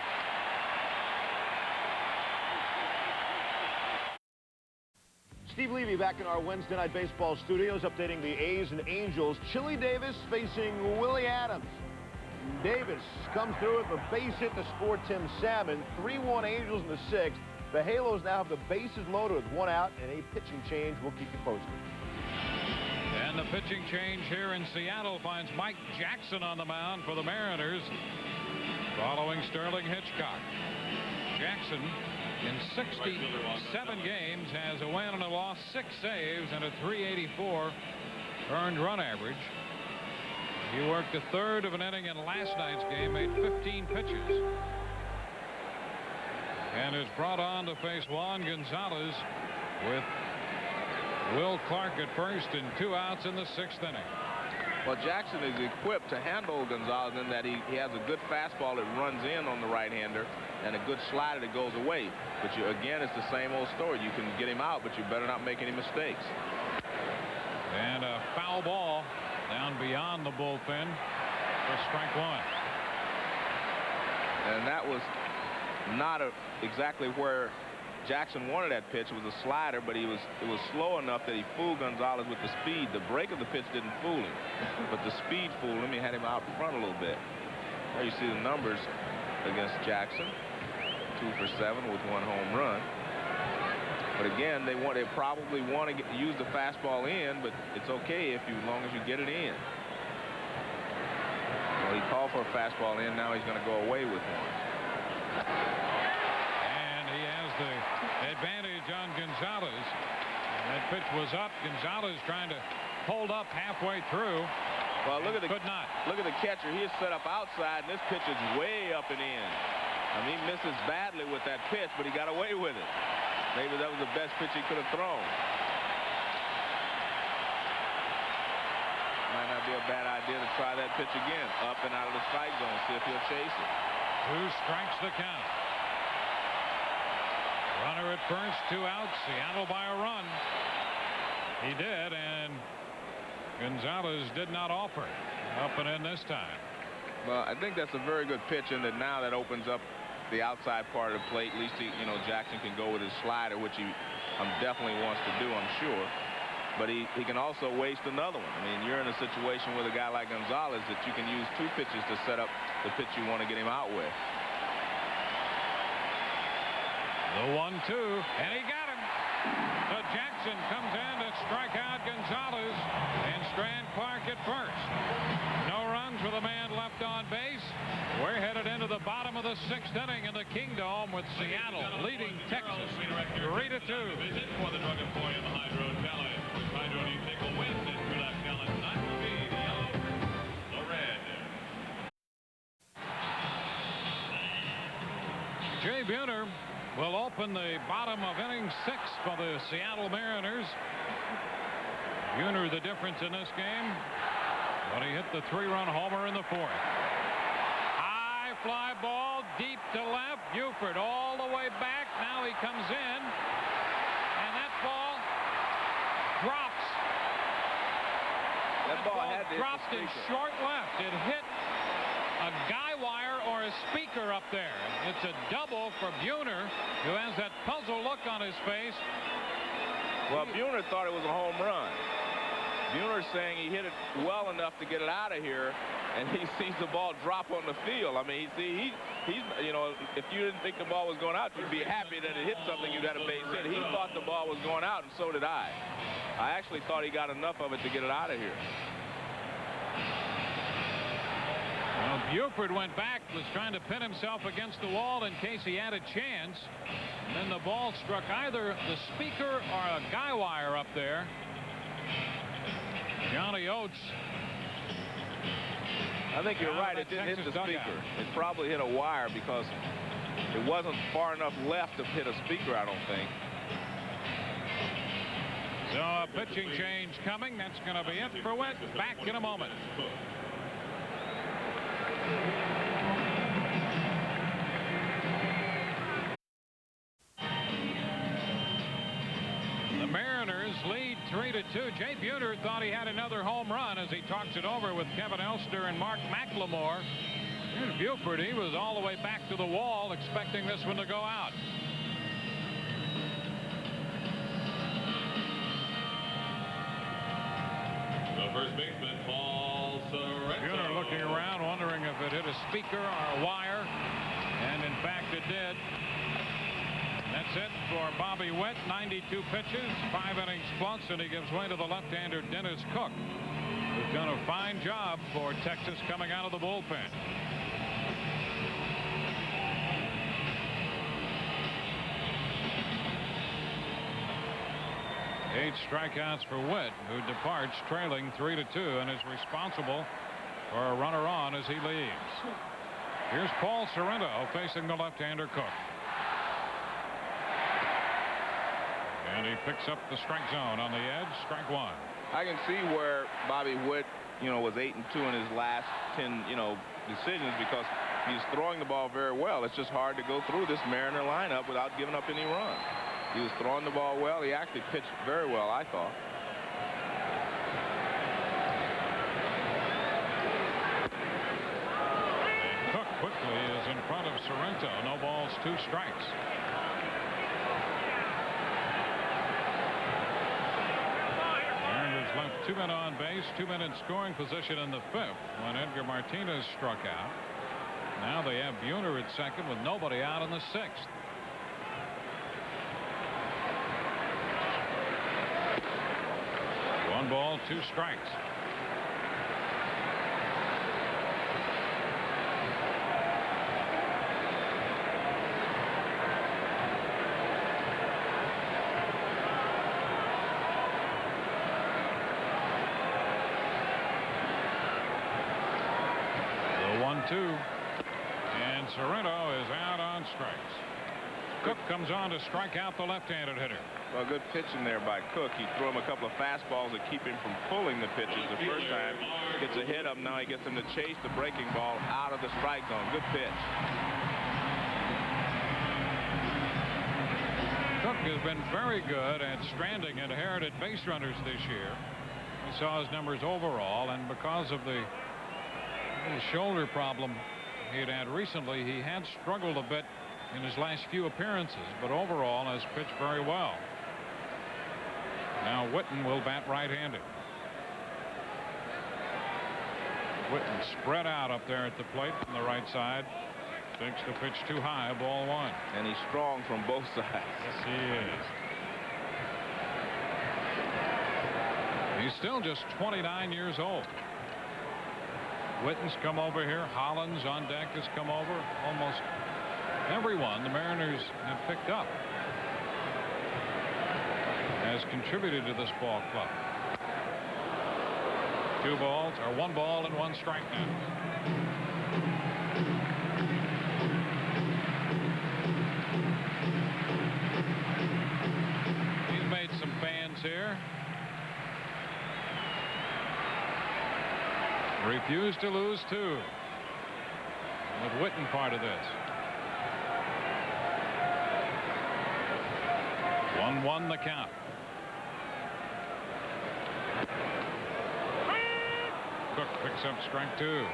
Steve Levy back in our Wednesday Night Baseball studios updating the A's and Angels. Chili Davis facing Willie Adams. Davis comes through with a base hit to score Tim Salmon. 3-1 Angels in the 6th. The Halos now have the bases loaded with 1 out and a pitching change. We'll keep you posted. And the pitching change here in Seattle finds Mike Jackson on the mound for the Mariners, following Sterling Hitchcock. Jackson, in 67 games, has a win and a loss, 6 saves, and a .384 earned run average. He worked a third of an inning in last night's game, made 15 pitches, and is brought on to face Juan Gonzalez with Will Clark at first and 2 outs in the 6th inning. Well, Jackson is equipped to handle Gonzalez in that he has a good fastball that runs in on the right-hander and a good slider that goes away. But again, it's the same old story. You can get him out, but you better not make any mistakes. And a foul ball down beyond the bullpen for strike 1. And that was not exactly where Jackson wanted that pitch. It was a slider, but it was slow enough that he fooled Gonzalez with the speed. The break of the pitch didn't fool him, but the speed fooled him. He had him out front a little bit. There you see the numbers against Jackson. 2 for 7 with 1 home run. But again, they probably want to use the fastball in, but it's okay as long as you get it in. Well, he called for a fastball in. Now he's going to go away with one. The advantage on Gonzalez. That pitch was up. Gonzalez trying to hold up halfway through. Well, look at the catcher. He is set up outside, and this pitch is way up and in. I mean, he misses badly with that pitch, but he got away with it. Maybe that was the best pitch he could have thrown. Might not be a bad idea to try that pitch again. Up and out of the strike zone. See if he'll chase it. 2 strikes the count. Runner at first, 2 outs. Seattle by a run. He did, and Gonzalez did not offer. Up and in this time. Well, I think that's a very good pitch, in that now that opens up the outside part of the plate. At least Jackson can go with his slider, which he definitely wants to do, I'm sure. But he can also waste another one. I mean, you're in a situation with a guy like Gonzalez that you can use 2 pitches to set up the pitch you want to get him out with. The 1-2, and he got him. So Jackson comes in to strike out Gonzalez and strand Clark at first. No runs with a man left on base. We're headed into the bottom of the 6th inning in the Kingdome with Seattle leading Texas 3-2. Visit for the drug emporium Hydro Talent. Hydro New Nickel wins and Relax Talent. Not to be the yellow, the red. Jay Buhner will open the bottom of inning 6 for the Seattle Mariners. Buhner the difference in this game when he hit the 3-run homer in the 4th. High fly ball deep to left. Buford all the way back. Now he comes in, and that ball drops. That ball had to dropped in short left. It hit a guy wire or a speaker up there. It's a double for Buhner, who has that puzzled look on his face. Well, Buhner thought it was a home run. Buhner's saying he hit it well enough to get it out of here, and he sees the ball drop on the field. I mean, he's if you didn't think the ball was going out, you'd be happy that it hit something you'd had a base hit. He thought the ball was going out, and so did I. I actually thought he got enough of it to get it out of here. Well, Buford went back, was trying to pin himself against the wall in case he had a chance. And then the ball struck either the speaker or a guy wire up there. Johnny Oates. I think you're right. It didn't hit the speaker. It probably hit a wire because it wasn't far enough left to hit a speaker, I don't think. So a pitching change coming. That's going to be it for Witt. Back in a moment. The Mariners lead 3-2. Jay Buhner thought he had another home run as he talks it over with Kevin Elster and Mark McLemore. Here's Buford. He was all the way back to the wall expecting this one to go out. The first baseman, Paul Sorrento. Buhner looking around, wondering if it hit a speaker or a wire. And in fact, it did. That's it for Bobby Witt. 92 pitches, 5 innings plus, and he gives way to the left-hander Dennis Cook, who's done a fine job for Texas coming out of the bullpen. Eight strikeouts for Witt, who departs trailing 3-2 and is responsible for a runner on as he leaves. Here's Paul Sorrento facing the left-hander Cook. And he picks up the strike zone on the edge. Strike one. I can see where Bobby Witt, was 8-2 in his last 10, decisions, because he's throwing the ball very well. It's just hard to go through this Mariner lineup without giving up any runs. He was throwing the ball well. He actually pitched very well, I thought. And Cook quickly is in front of Sorrento. No balls, 2 strikes. Mariners left 2 men on base, 2 men in scoring position in the 5th when Edgar Martinez struck out. Now they have Buhner at second with nobody out in the 6th. One ball, 2 strikes. The 1-2. And Sorrento is out on strikes. Cook comes on to strike out the left-handed hitter. Well, good pitching there by Cook. He threw him a couple of fastballs that keep him from pulling the pitches the first time. Gets a hit up. Now he gets him to chase the breaking ball out of the strike zone. Good pitch. Cook has been very good at stranding inherited base runners this year. We saw his numbers overall, and because of the little shoulder problem he had recently, he had struggled a bit in his last few appearances, but overall has pitched very well. Now Whitten will bat right-handed. Whitten spread out up there at the plate on the right side. Takes the pitch too high, ball 1. And he's strong from both sides. Yes, he is. He's still just 29 years old. Whitten's come over here. Hollins on deck has come over. Almost everyone the Mariners have picked up has contributed to this ball club. 2 balls, or 1 ball and 1 strike now. He's made some fans here. Refused to lose 2. With Whitten part of this. 1-1 the count. Cook picks up strike 2.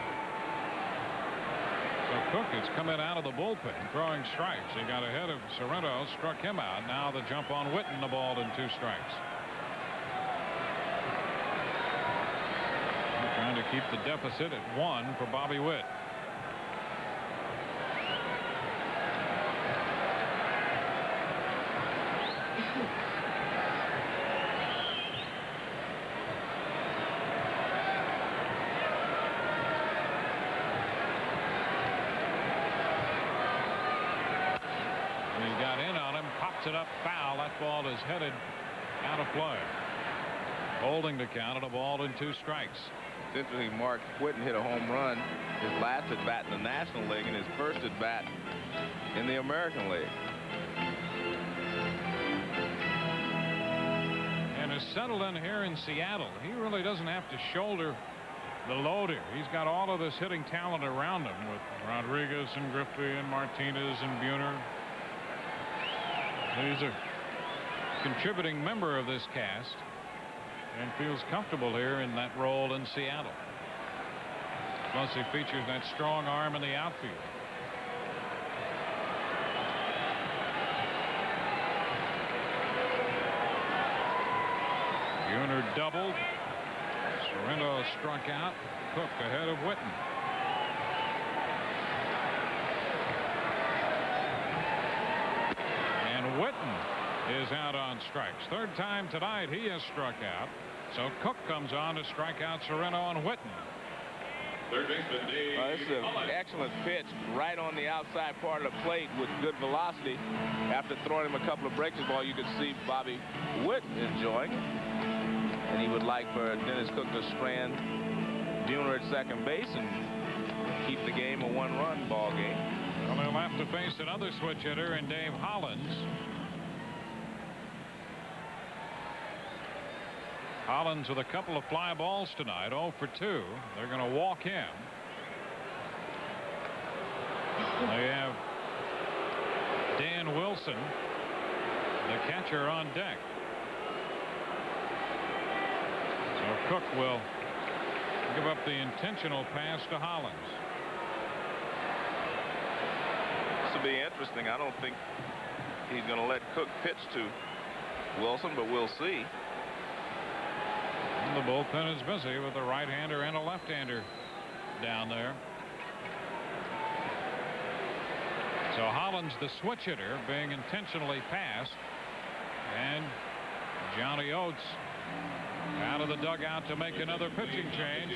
So Cook is coming out of the bullpen throwing strikes. He got ahead of Sorrento, struck him out. Now the jump on Whitten, the ball in 2 strikes. They're trying to keep the deficit at 1 for Bobby Witt. It up foul. That ball is headed out of play. Holding the count at a ball and 2 strikes. It's interesting. Mark Whitten hit a home run his last at bat in the National League and his first at bat in the American League. And is settled in here in Seattle. He really doesn't have to shoulder the load here. He's got all of this hitting talent around him with Rodriguez and Griffey and Martinez and Buhner. He's a contributing member of this cast and feels comfortable here in that role in Seattle. Plus he features that strong arm in the outfield. Buhner doubled. Sorrento struck out. Cook ahead of Whitten. Whitten is out on strikes. 3rd time tonight he has struck out. So Cook comes on to strike out Sorrento and Whitten. Third baseman Dave. This is an excellent pitch right on the outside part of the plate with good velocity. After throwing him a couple of breakers ball, you could see Bobby Witt enjoying it. And he would like for Dennis Cook to strand Buhner at second base and keep the game a one-run ball game. Well, they'll have to face another switch hitter in Dave Hollins. Hollins with a couple of fly balls tonight, 0 for 2. They're going to walk him. They have Dan Wilson, the catcher, on deck. So Cook will give up the intentional pass to Hollins. This will be interesting. I don't think he's going to let Cook pitch to Wilson, but we'll see. And the bullpen is busy with a right-hander and a left-hander down there. So Hollins, the switch hitter, being intentionally passed, and Johnny Oates out of the dugout to make another pitching change.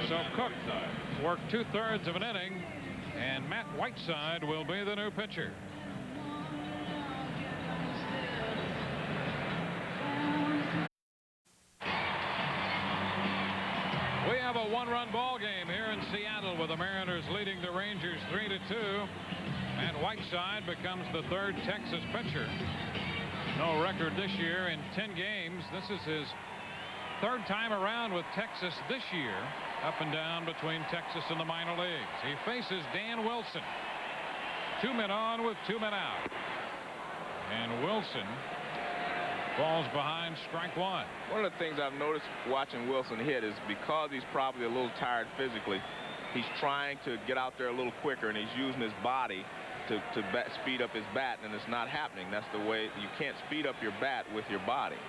So Cook worked 2/3 of an inning, and Matt Whiteside will be the new pitcher. We have a one-run ball game here in Seattle with the Mariners leading the Rangers 3-2. Matt Whiteside becomes the third Texas pitcher. No record this year in 10 games. This is his third time around with Texas this year, up and down between Texas and the minor leagues. He faces Dan Wilson. 2 men on with 2 men out. And Wilson falls behind strike one. One of the things I've noticed watching Wilson hit is because he's probably a little tired physically, he's trying to get out there a little quicker, and he's using his body to speed up his bat, and it's not happening. That's the way. You can't speed up your bat with your body.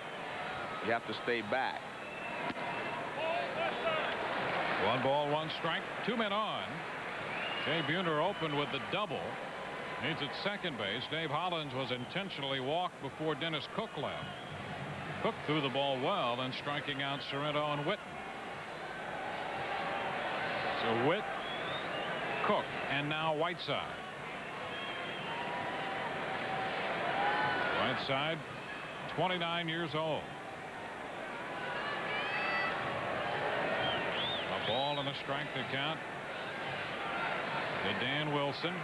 You have to stay back. 1 ball, 1 strike, 2 men on. Jay Buhner opened with the double. He's at second base. Dave Hollins was intentionally walked before Dennis Cook left. Cook threw the ball well, then striking out Sorrento and Whitten. So Whit, Cook, and now Whiteside. Whiteside, 29 years old. A ball and a strike to count to Dan Wilson.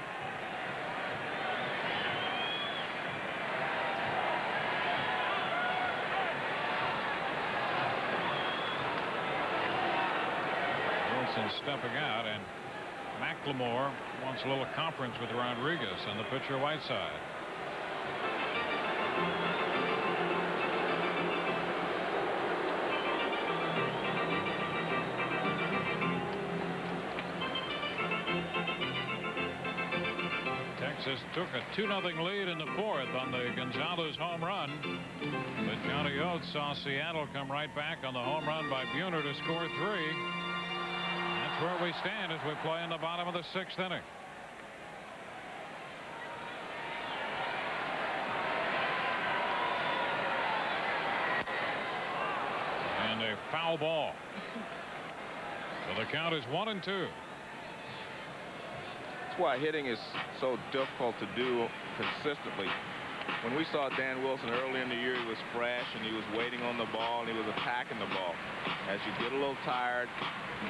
Wilson stepping out, and McLemore wants a little conference with Rodriguez and the pitcher Whiteside. Texas took a 2-0 lead in the 4th on the Gonzalez home run, but Johnny Oates saw Seattle come right back on the home run by Buhner to score 3. That's where we stand as we play in the bottom of the 6th inning. And a foul ball. So the count is 1-2. That's why hitting is so difficult to do consistently. When we saw Dan Wilson early in the year, he was fresh and he was waiting on the ball and he was attacking the ball. As you get a little tired,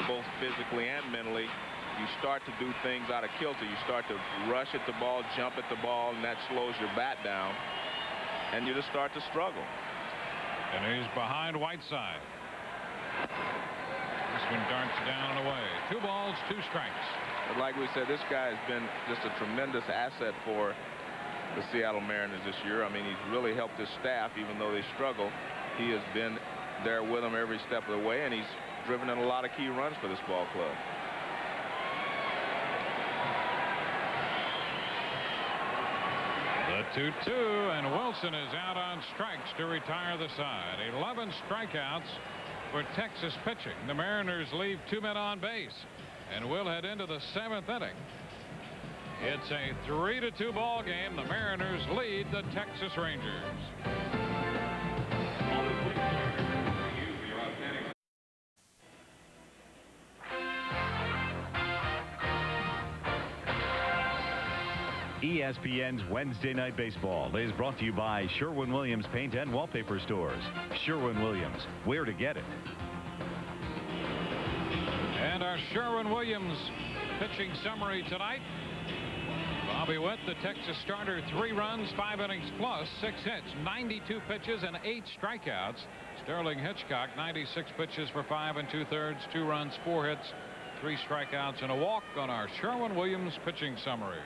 both physically and mentally, you start to do things out of kilter. You start to rush at the ball, jump at the ball, and that slows your bat down, and you just start to struggle. And he's behind Whiteside. This one darts down and away. 2 balls, 2 strikes. But like we said, this guy has been just a tremendous asset for the Seattle Mariners this year. I mean, he's really helped his staff, even though they struggle. He has been there with them every step of the way, and he's driven in a lot of key runs for this ball club. The 2-2, and Wilson is out on strikes to retire the side. 11 strikeouts for Texas pitching. The Mariners leave 2 men on base, and we'll head into the 7th inning. It's a 3-2 ball game. The Mariners lead the Texas Rangers. ESPN's Wednesday Night Baseball is brought to you by Sherwin-Williams Paint and Wallpaper Stores. Sherwin-Williams, where to get it. our Sherwin-Williams pitching summary tonight. Bobby Witt, the Texas starter, 3 runs, 5 innings plus, 6 hits, 92 pitches, and 8 strikeouts. Sterling Hitchcock, 96 pitches for 5 2/3, 2 runs, 4 hits, 3 strikeouts, and a walk on our Sherwin-Williams pitching summary.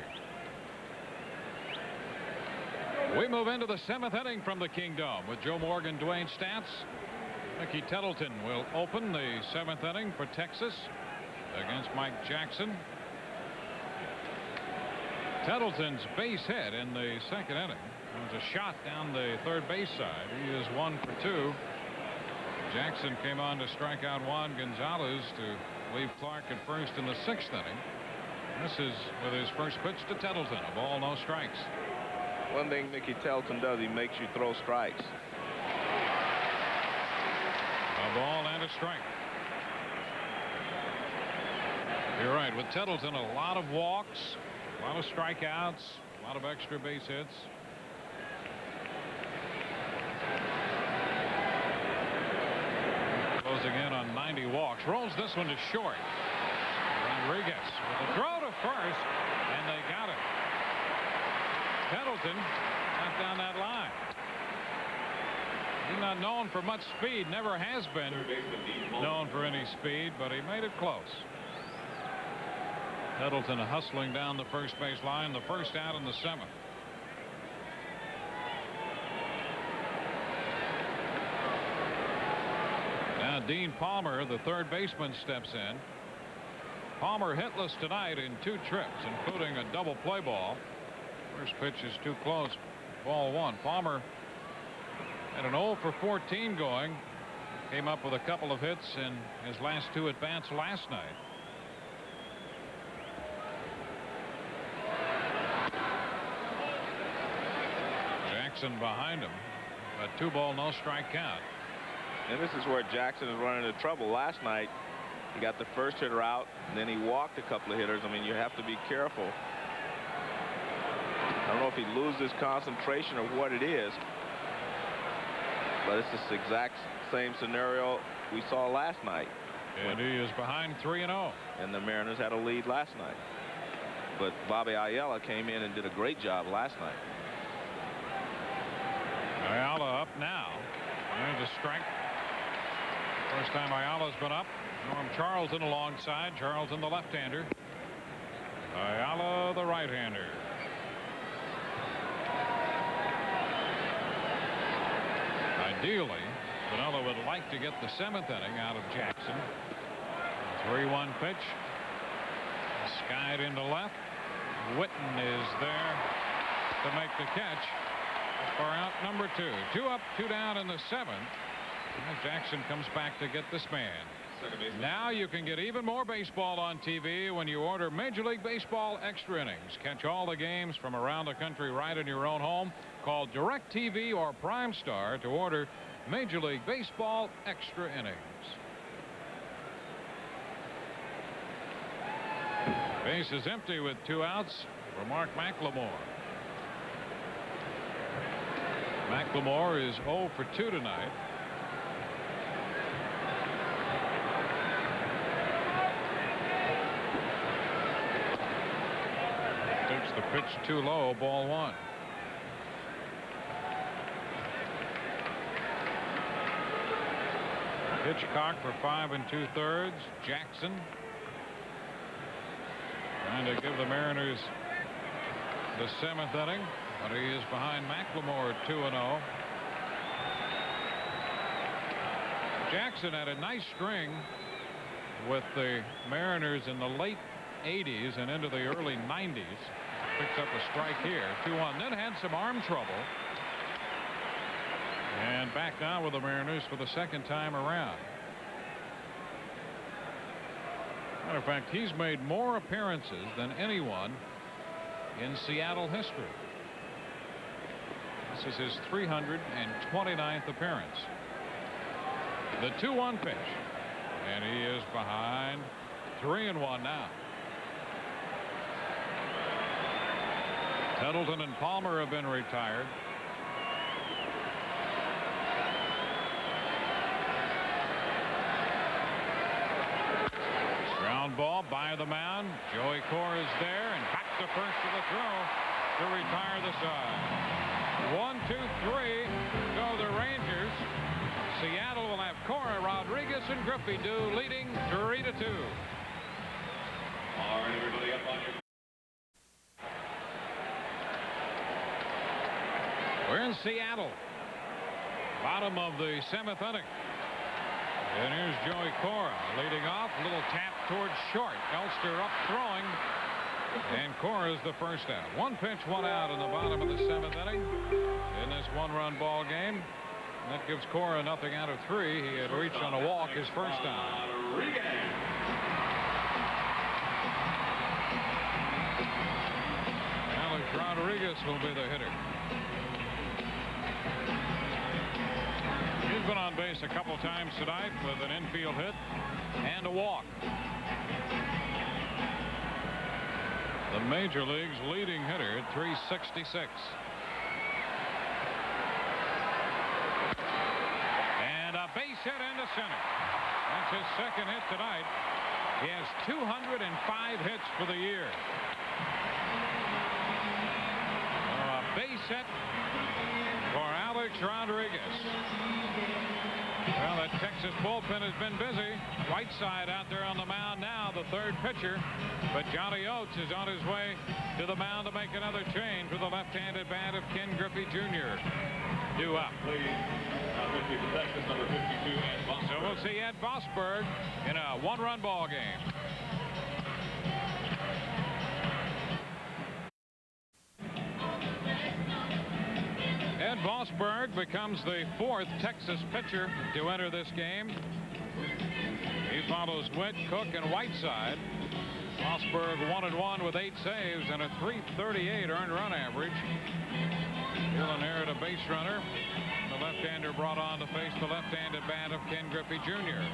We move into the 7th inning from the Kingdome with Joe Morgan, Dewayne Staats. Mickey Tettleton will open the 7th inning for Texas against Mike Jackson. Tettleton's base hit in the 2nd inning. It was a shot down the third base side. He is 1 for 2. Jackson came on to strike out Juan Gonzalez to leave Clark at first in the 6th inning. This is with his first pitch to Tettleton. A ball, no strikes. One thing Mickey Tettleton does, he makes you throw strikes. A ball and a strike. You're right. With Tettleton, a lot of walks, a lot of strikeouts, a lot of extra base hits. Closing in on 90 walks. Rolls this one to short. Rodriguez with a throw to first, and they got it. Tettleton got down that line. He's not known for much speed, never has been known for any speed, but he made it close. Tettleton hustling down the first base line, the first out in the 7th. Now Dean Palmer, the third baseman, steps in. Palmer hitless tonight in 2 trips, including a double play ball. First pitch is too close. Ball 1. Palmer had an 0 for 14 going. Came up with a couple of hits in his last 2 at-bats last night. Jackson behind him. A 2-ball, no strike count. And this is where Jackson is running into trouble. Last night, he got the first hitter out, and then he walked a couple of hitters. I mean, you have to be careful. I don't know if he loses concentration or what it is, but it's the exact same scenario we saw last night. And he is behind 3-0. And the Mariners had a lead last night. But Bobby Ayala came in and did a great job last night. Ayala up now. There's a strike. First time Ayala's been up. Norm Charlton alongside. Charlton the left-hander. Ayala the right-hander. Ideally, Vanilla would like to get the 7th inning out of Jackson. 3-1 pitch. Skied into left. Witten is there to make the catch for out number 2. 2 up, 2 down in the 7th. And Jackson comes back to get this man. Now you can get even more baseball on TV when you order Major League Baseball Extra Innings. Catch all the games from around the country right in your own home. Call DirecTV or Prime Star to order Major League Baseball Extra Innings. Base is empty with 2 outs for Mark McLemore. McLemore is 0 for 2 tonight. Takes the pitch too low, ball 1. Hitchcock for 5 2/3. Jackson trying to give the Mariners the 7th inning, but he is behind McLemore 2-0. Jackson had a nice string with the Mariners in the late 80s and into the early 90s. Picks up a strike here, 2-1. Then had some arm trouble. And back down with the Mariners for the 2nd time around. Matter of fact, he's made more appearances than anyone in Seattle history. This is his 329th appearance. The 2-1 pitch. And he is behind 3-1 now. Tettleton and Palmer have been retired. ball by the mound. Joey Cora is there, and back to first for the throw to retire the side. 1, 2, 3 go the Rangers. Seattle will have Cora, Rodriguez, and Griffey do, leading 3-2. All right, everybody up on your... We're in Seattle. Bottom of the 7th inning. And here's Joey Cora leading off. Little tap towards short. Elster up throwing. And Cora is the first out. 1 pitch, 1 out in the bottom of the 7th inning in this 1-run ball game. And that gives Cora nothing out of 3. He had reached on a walk his first time. Alex Rodriguez will be the hitter. He's been on base a couple times tonight with an infield hit and a walk. The major league's leading hitter at 366. And a base hit into center. That's his second hit tonight. He has 205 hits for the year. A base hit for Alex Rodriguez. Well, that Texas bullpen has been busy. Whiteside out there on the mound now, the third pitcher. But Johnny Oates is on his way to the mound to make another change with the left-handed bat of Ken Griffey Jr. Due up. Texas, number 52, Ed Vosberg. So we'll see Ed Vosberg in a 1-run ball game. Ed Vosberg becomes the 4th Texas pitcher to enter this game. He follows Witt, Cook, and Whiteside. Vosberg 1-1 with 8 saves and a .338 earned run average. He'll inherit a base runner. The left-hander brought on to face the left-handed bat of Ken Griffey Jr.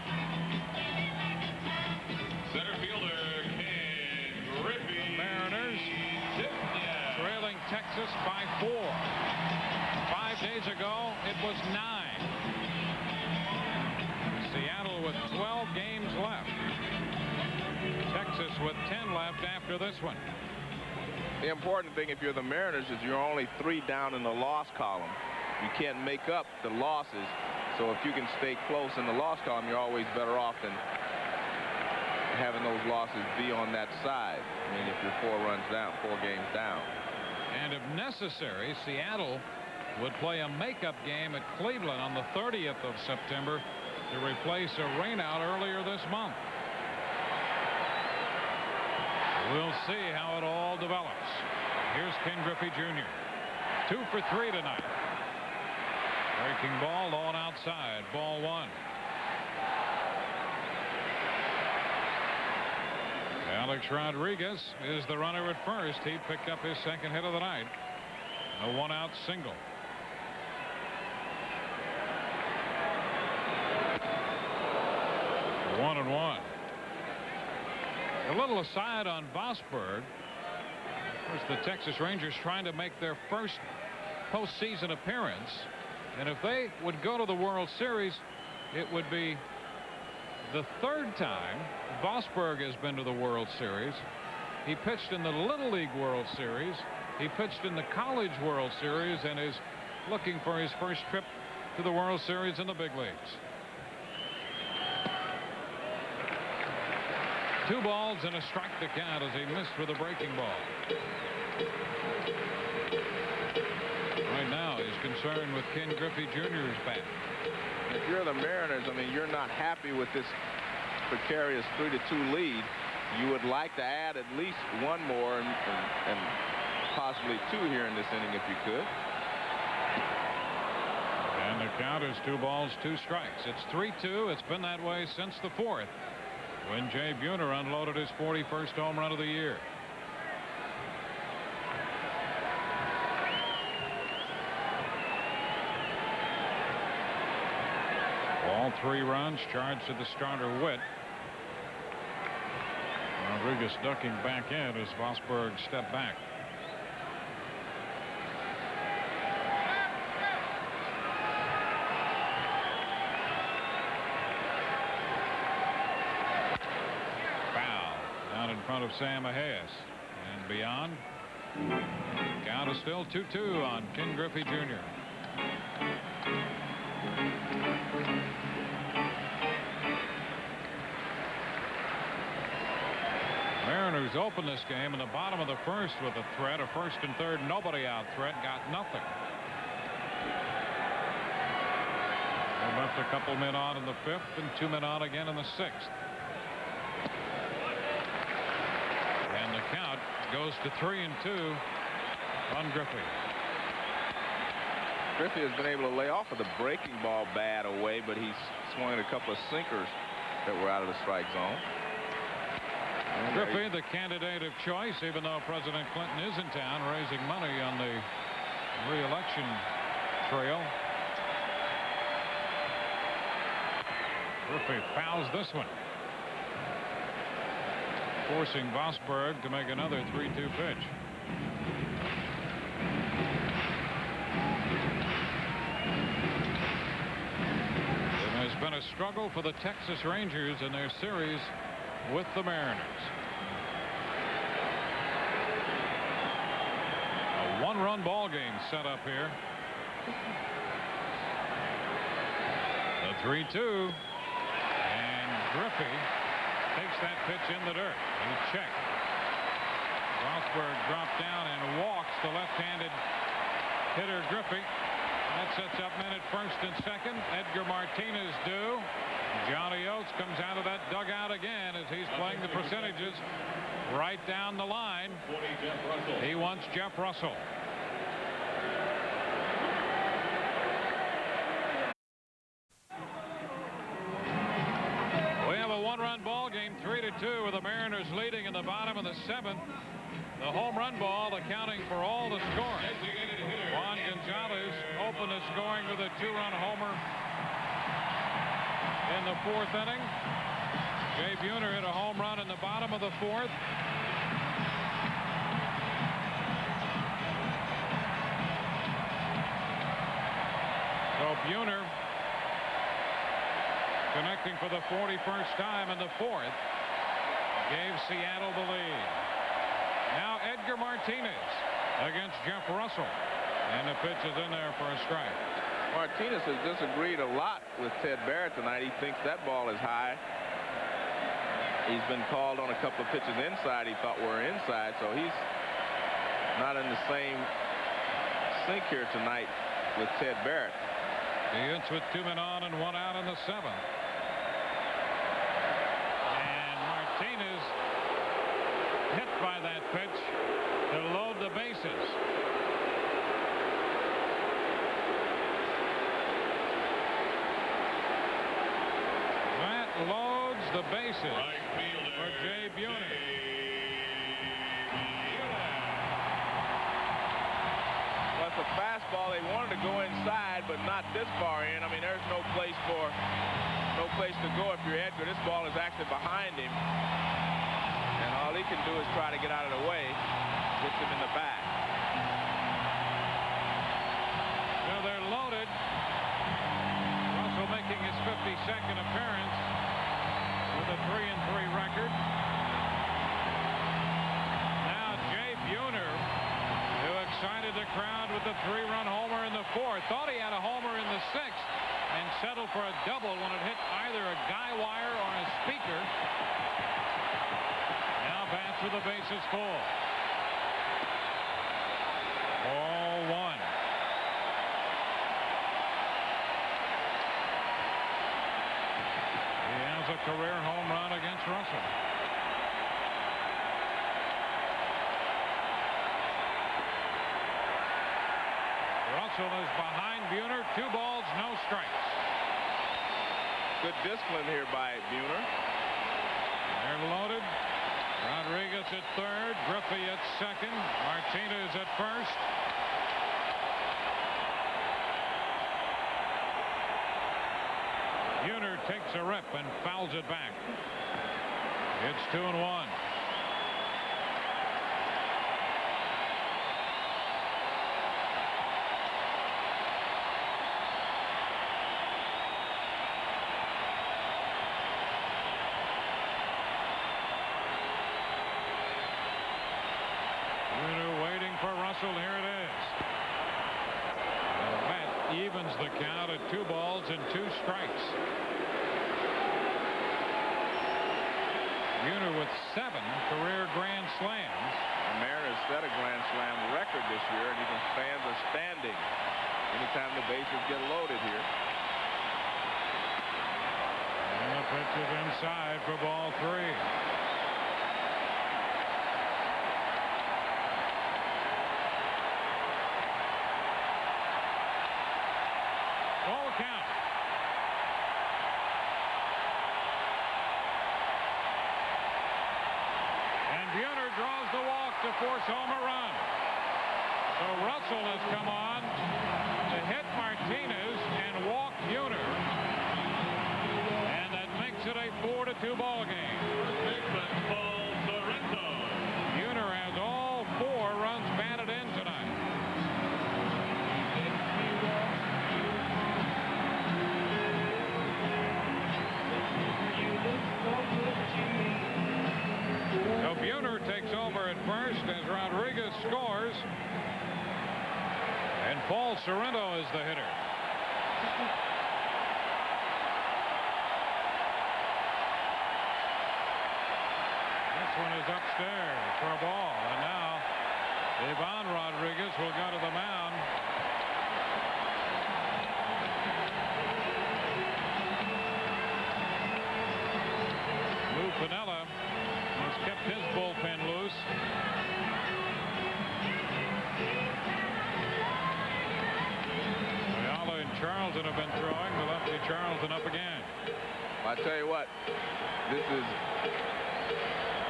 Center fielder Ken Griffey. The Mariners trailing Texas by 4. 5 days ago, it was 9. Seattle with 12 games left. Texas with 10 left after this one. The important thing if you're the Mariners is you're only 3 down in the loss column. You can't make up the losses. So if you can stay close in the loss column, you're always better off than having those losses be on that side. I mean, if you're 4 games down. And if necessary, Seattle would play a makeup game at Cleveland on the 30th of September to replace a rainout earlier this month. We'll see how it all develops. Here's Ken Griffey Jr. 2 for 3 tonight. Breaking ball on outside. Ball 1. Alex Rodriguez is the runner at first. He picked up his second hit of the night. A 1-out single. One and 1. A little aside on Vosberg. Of course, the Texas Rangers trying to make their first postseason appearance. And if they would go to the World Series, it would be the 3rd time Vosberg has been to the World Series. He pitched in the Little League World Series. He pitched in the College World Series and is looking for his first trip to the World Series in the big leagues. 2 balls and a strike to count as he missed with a breaking ball. Right now he's concerned with Ken Griffey Jr.'s bat. If you're the Mariners, I mean, you're not happy with this precarious 3-2 lead. You would like to add at least 1 more and possibly 2 here in this inning if you could. And the count is 2 balls, 2 strikes. It's 3-2. It's been that way since the 4th, when Jay Buhner unloaded his 41st home run of the year. All 3 runs charged to the starter Witt. Rodriguez ducking back in as Vosberg stepped back. Foul. front of Sam Mahias. And beyond, count is still 2-2 on Ken Griffey Jr. Mariners opened this game in the bottom of the first with a threat, a first and third nobody out threat, got nothing. They left a couple men on in the fifth and 2 men on again in the sixth. And the count goes to 3-2 on Griffey. Griffey has been able to lay off of the breaking ball bat away, but he's swung at a couple of sinkers that were out of the strike zone. Griffey, the candidate of choice, even though President Clinton is in town raising money on the re-election trail. Griffey fouls this one, forcing Vosburg to make another 3-2 pitch. It has been a struggle for the Texas Rangers in their series with the Mariners. A one-run ball game set up here. The 3-2, and Griffey takes that pitch in the dirt. He checked. Rosberg dropped down and walks the left-handed hitter Griffey. That sets up men at first and second. Edgar Martinez due. Johnny Oates comes out of that dugout again as he's playing the percentages right down the line. He wants Jeff Russell. We have a one-run ball game, 3-2, with the Mariners leading in the bottom of the seventh. The home run ball accounting for all the scoring. Juan Gonzalez opened the scoring with a 2-run homer in the fourth inning. Jay Buhner hit a home run in the bottom of the fourth. So Buhner connecting for the 41st time in the fourth gave Seattle the lead. Now Edgar Martinez against Jeff Russell, and the pitch is in there for a strike. Martinez has disagreed a lot with Ted Barrett tonight. He thinks that ball is high. He's been called on a couple of pitches inside he thought were inside, so he's not in the same sync here tonight with Ted Barrett. He hits with 2 men on and 1 out in the seventh. And Martinez hit by that pitch to load the bases. That loads the bases for Jay Buhner. Well, it's a fastball. They wanted to go inside, but not this far in. I mean, there's no place to go if you're Edgar. This ball is actually behind him. And all he can do is try to get out of the way. Gets him in the back. Well, they're loaded. Russell making his 52nd appearance with a 3-3 record. Now Jay Buhner, who excited the crowd with the 3-run homer in the fourth, thought he had a homer in the sixth and settled for a double when it hit either a guy wire or a speaker. Now bats with the bases full. Ball one. He has a career home run against Russell. Russell is behind Buhner. 2 balls, no strikes. Good discipline here by Buhner. They're loaded. Rodriguez at third. Griffey at second. Martinez at first. Buhner takes a rip and fouls it back. It's 2-1. whistle. Here it is. And that evens the count at 2 balls and 2 strikes. Buhner with 7 career grand slams. The Mariners set a grand slam record this year, and even fans are standing anytime the bases get loaded here. And the pitch is inside for ball 3. Full count. And Buhner draws the walk to force home a run. So Russell has come on to hit Martinez and walk Buhner. And that makes it a 4-2 ball game. Paul Sorrento. Buhner has all 4 runs batted in tonight. So Buhner takes over at first as Rodriguez scores. And Paul Sorrento is the hitter. This one is upstairs for a ball. And now Ivan Rodriguez will go to the mound. Lou Piniella has kept his bullpen loose. Ayala and Charlton have been throwing. The lefty Charlton up again. I tell you what, this is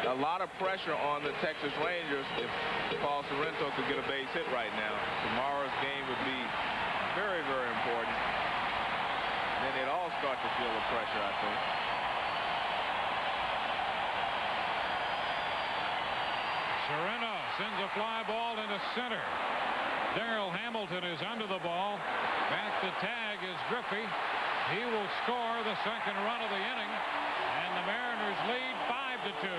a lot of pressure on the Texas Rangers if Paul Sorrento could get a base hit right now. Tomorrow's game would be very, very important. And then they'd all start to feel the pressure, I think. Sorrento sends a fly ball into center. Darrell Hamilton is under the ball. Back to tag is Griffey. He will score the second run of the inning. And the Mariners lead 5-2.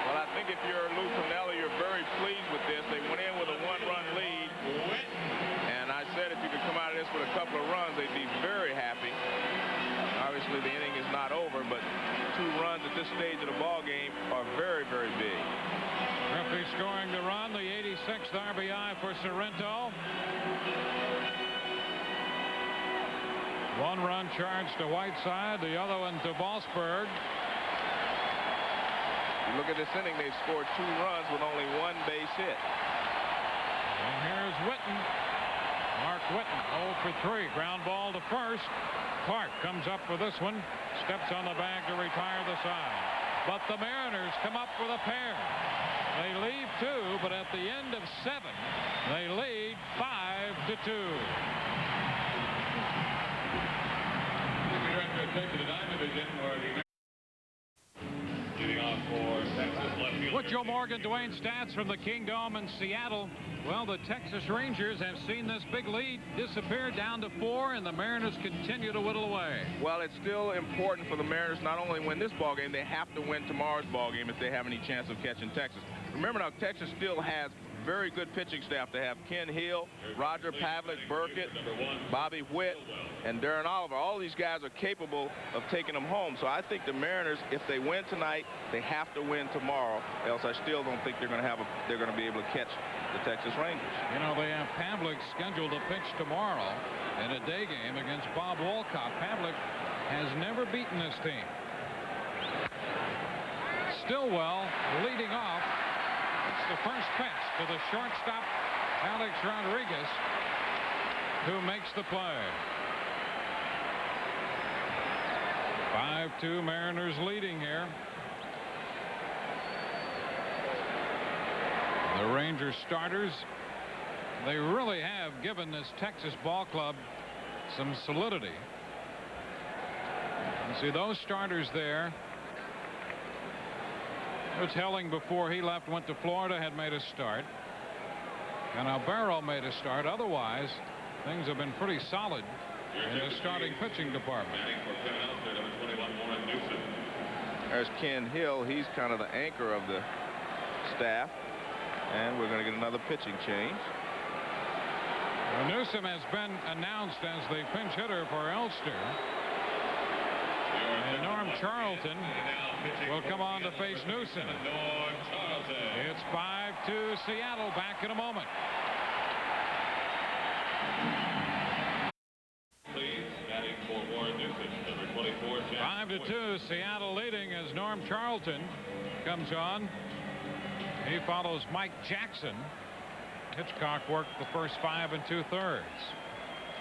Well, I think if you're Lou Piniella, you're very pleased with this. They went in with a 1-run lead. And I said if you could come out of this with a couple of runs, they'd be very happy. Obviously, the inning is not over, but 2 runs at this stage of the ball game are very, very big. Griffey scoring the run, the 86th RBI for Sorrento. 1 run charged to Whiteside, the other one to Bossberg. You look at this inning, they've scored 2 runs with only 1 base hit. And here's Whitten. Mark Whitten, 0 for 3. Ground ball to first. Clark comes up for this one. Steps on the bag to retire the side. But the Mariners come up with a pair. They leave 2, but at the end of 7, they lead 5-2. With Joe Morgan, Dewayne Staats from the Kingdome in Seattle. Well, the Texas Rangers have seen this big lead disappear down to 4, and the Mariners continue to whittle away. Well, it's still important for the Mariners not only win this ball game, they have to win tomorrow's ball game if they have any chance of catching Texas. Remember now, Texas still has very good pitching staff. They have Ken Hill, Roger Pavlik, Burkett, Bobby Witt, and Darren Oliver. All these guys are capable of taking them home. So I think the Mariners, if they win tonight, they have to win tomorrow. Else I still don't think they're going to be able to catch the Texas Rangers. You know, they have Pavlik scheduled to pitch tomorrow in a day game against Bob Walcott. Pavlik has never beaten this team. Stillwell leading off. It's the first pitch to the shortstop, Alex Rodriguez, who makes the play. 5-2 Mariners leading here. The Rangers starters, they really have given this Texas ball club some solidity. You see those starters there. Coach Helling, before he left, went to Florida, had made a start. And Albero made a start. Otherwise, things have been pretty solid in the starting pitching department. There's Ken Hill. He's kind of the anchor of the staff. And we're going to get another pitching change. Well, Newsom has been announced as the pinch hitter for Ulster. And Norm Charlton will come on to face Newsom. It's 5-2 Seattle. Back in a moment. Please, batting for Warren Newsom, number 24, Jack 5-2 Seattle leading as Norm Charlton comes on. He follows Mike Jackson. Hitchcock worked the first 5 2/3.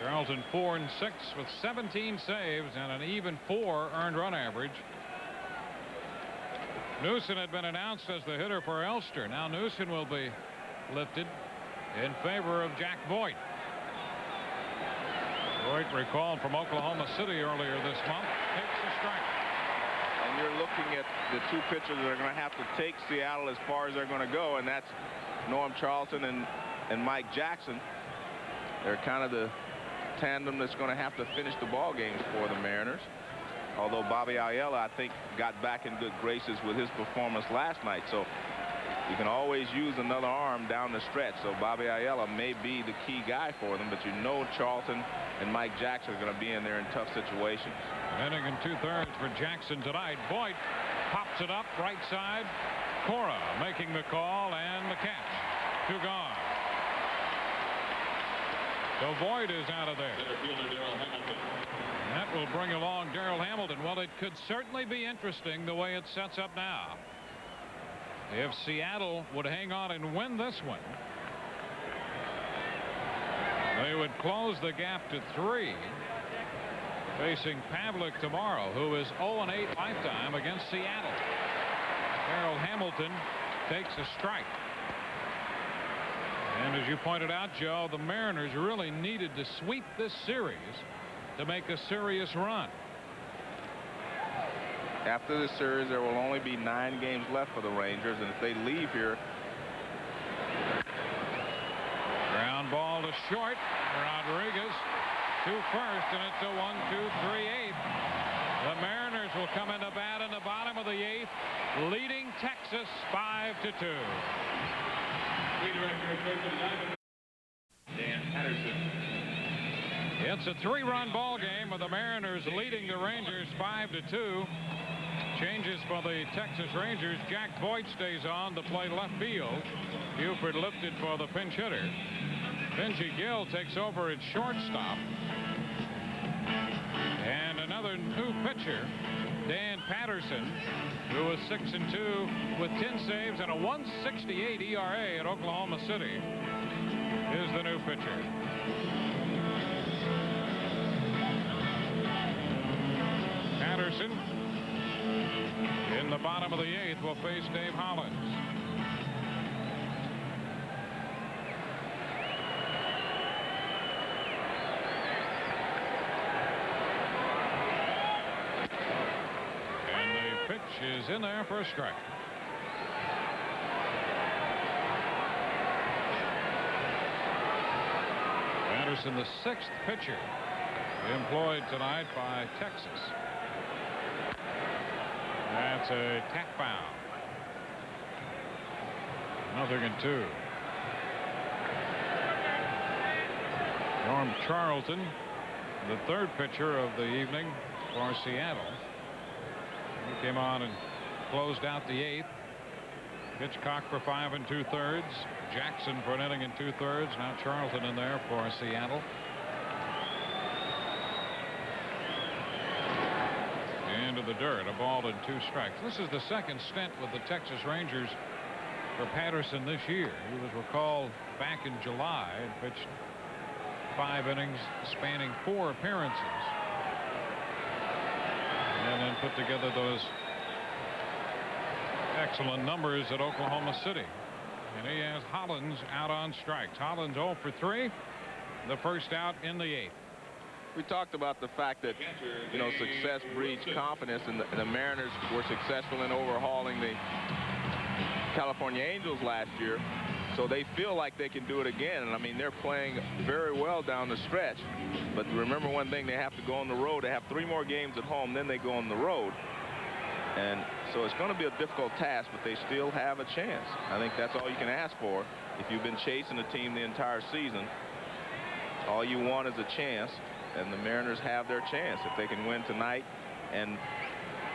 Charlton 4 and 6 with 17 saves and an even 4 earned run average. Newsom had been announced as the hitter for Ulster. Now Newsom will be lifted in favor of Jack Voigt. Voigt, recalled from Oklahoma City earlier this month, takes a strike. And you're looking at the two pitchers that are going to have to take Seattle as far as they're going to go, and that's Norm Charlton and Mike Jackson. They're kind of the tandem that's going to have to finish the ball games for the Mariners. Although Bobby Ayala, I think, got back in good graces with his performance last night. So you can always use another arm down the stretch. So Bobby Ayala may be the key guy for them, but you know Charlton and Mike Jackson are going to be in there in tough situations. Inning in 2/3 for Jackson tonight. Voigt pops it up right side. Cora making the call and the catch. 2 gone. So Voigt is out of there. That will bring along Darrell Hamilton. Well, it could certainly be interesting the way it sets up now. If Seattle would hang on and win this one, they would close the gap to 3, facing Pavlik tomorrow, who is 0-8 lifetime against Seattle. Darrell Hamilton takes a strike. And as you pointed out, Joe, the Mariners really needed to sweep this series to make a serious run. After this series, there will only be 9 games left for the Rangers, and if they leave here. Ground ball to short. Rodriguez to first, and it's a 1-2-3-8. The Mariners will come into bat in the bottom of the 8th, leading Texas 5-2. Dan Patterson. It's a 3-run ball game with the Mariners leading the Rangers 5-2. Changes for the Texas Rangers. Jack Voigt stays on to play left field. Buford lifted for the pinch hitter. Benji Gill takes over at shortstop. And another new pitcher, Dan Patterson, who was 6-2 with 10 saves and a 1.68 ERA at Oklahoma City, is the new pitcher. Patterson in the bottom of the 8th will face Dave Hollins. Is in there for a strike. Patterson, the 6th pitcher employed tonight by Texas. That's a tap foul. 0-2. Norm Charlton, the 3rd pitcher of the evening for Seattle. He came on and closed out the 8th. Hitchcock for 5 2/3. Jackson for an inning and 2/3. Now Charlton in there for Seattle. Into the dirt. A ball and 2 strikes. This is the 2nd stint with the Texas Rangers for Patterson this year. He was recalled back in July and pitched 5 innings spanning 4 appearances. And then put together those excellent numbers at Oklahoma City. And he has Hollins out on strikes. Hollins 0 for 3. The first out in the 8th. We talked about the fact that, you know, success breeds confidence, and the Mariners were successful in overhauling the California Angels last year. So they feel like they can do it again. And I mean, they're playing very well down the stretch. But remember one thing, they have to go on the road. They have 3 more games at home, then they go on the road. And so it's going to be a difficult task, but they still have a chance. I think that's all you can ask for. If you've been chasing a team the entire season, all you want is a chance, and the Mariners have their chance. If they can win tonight and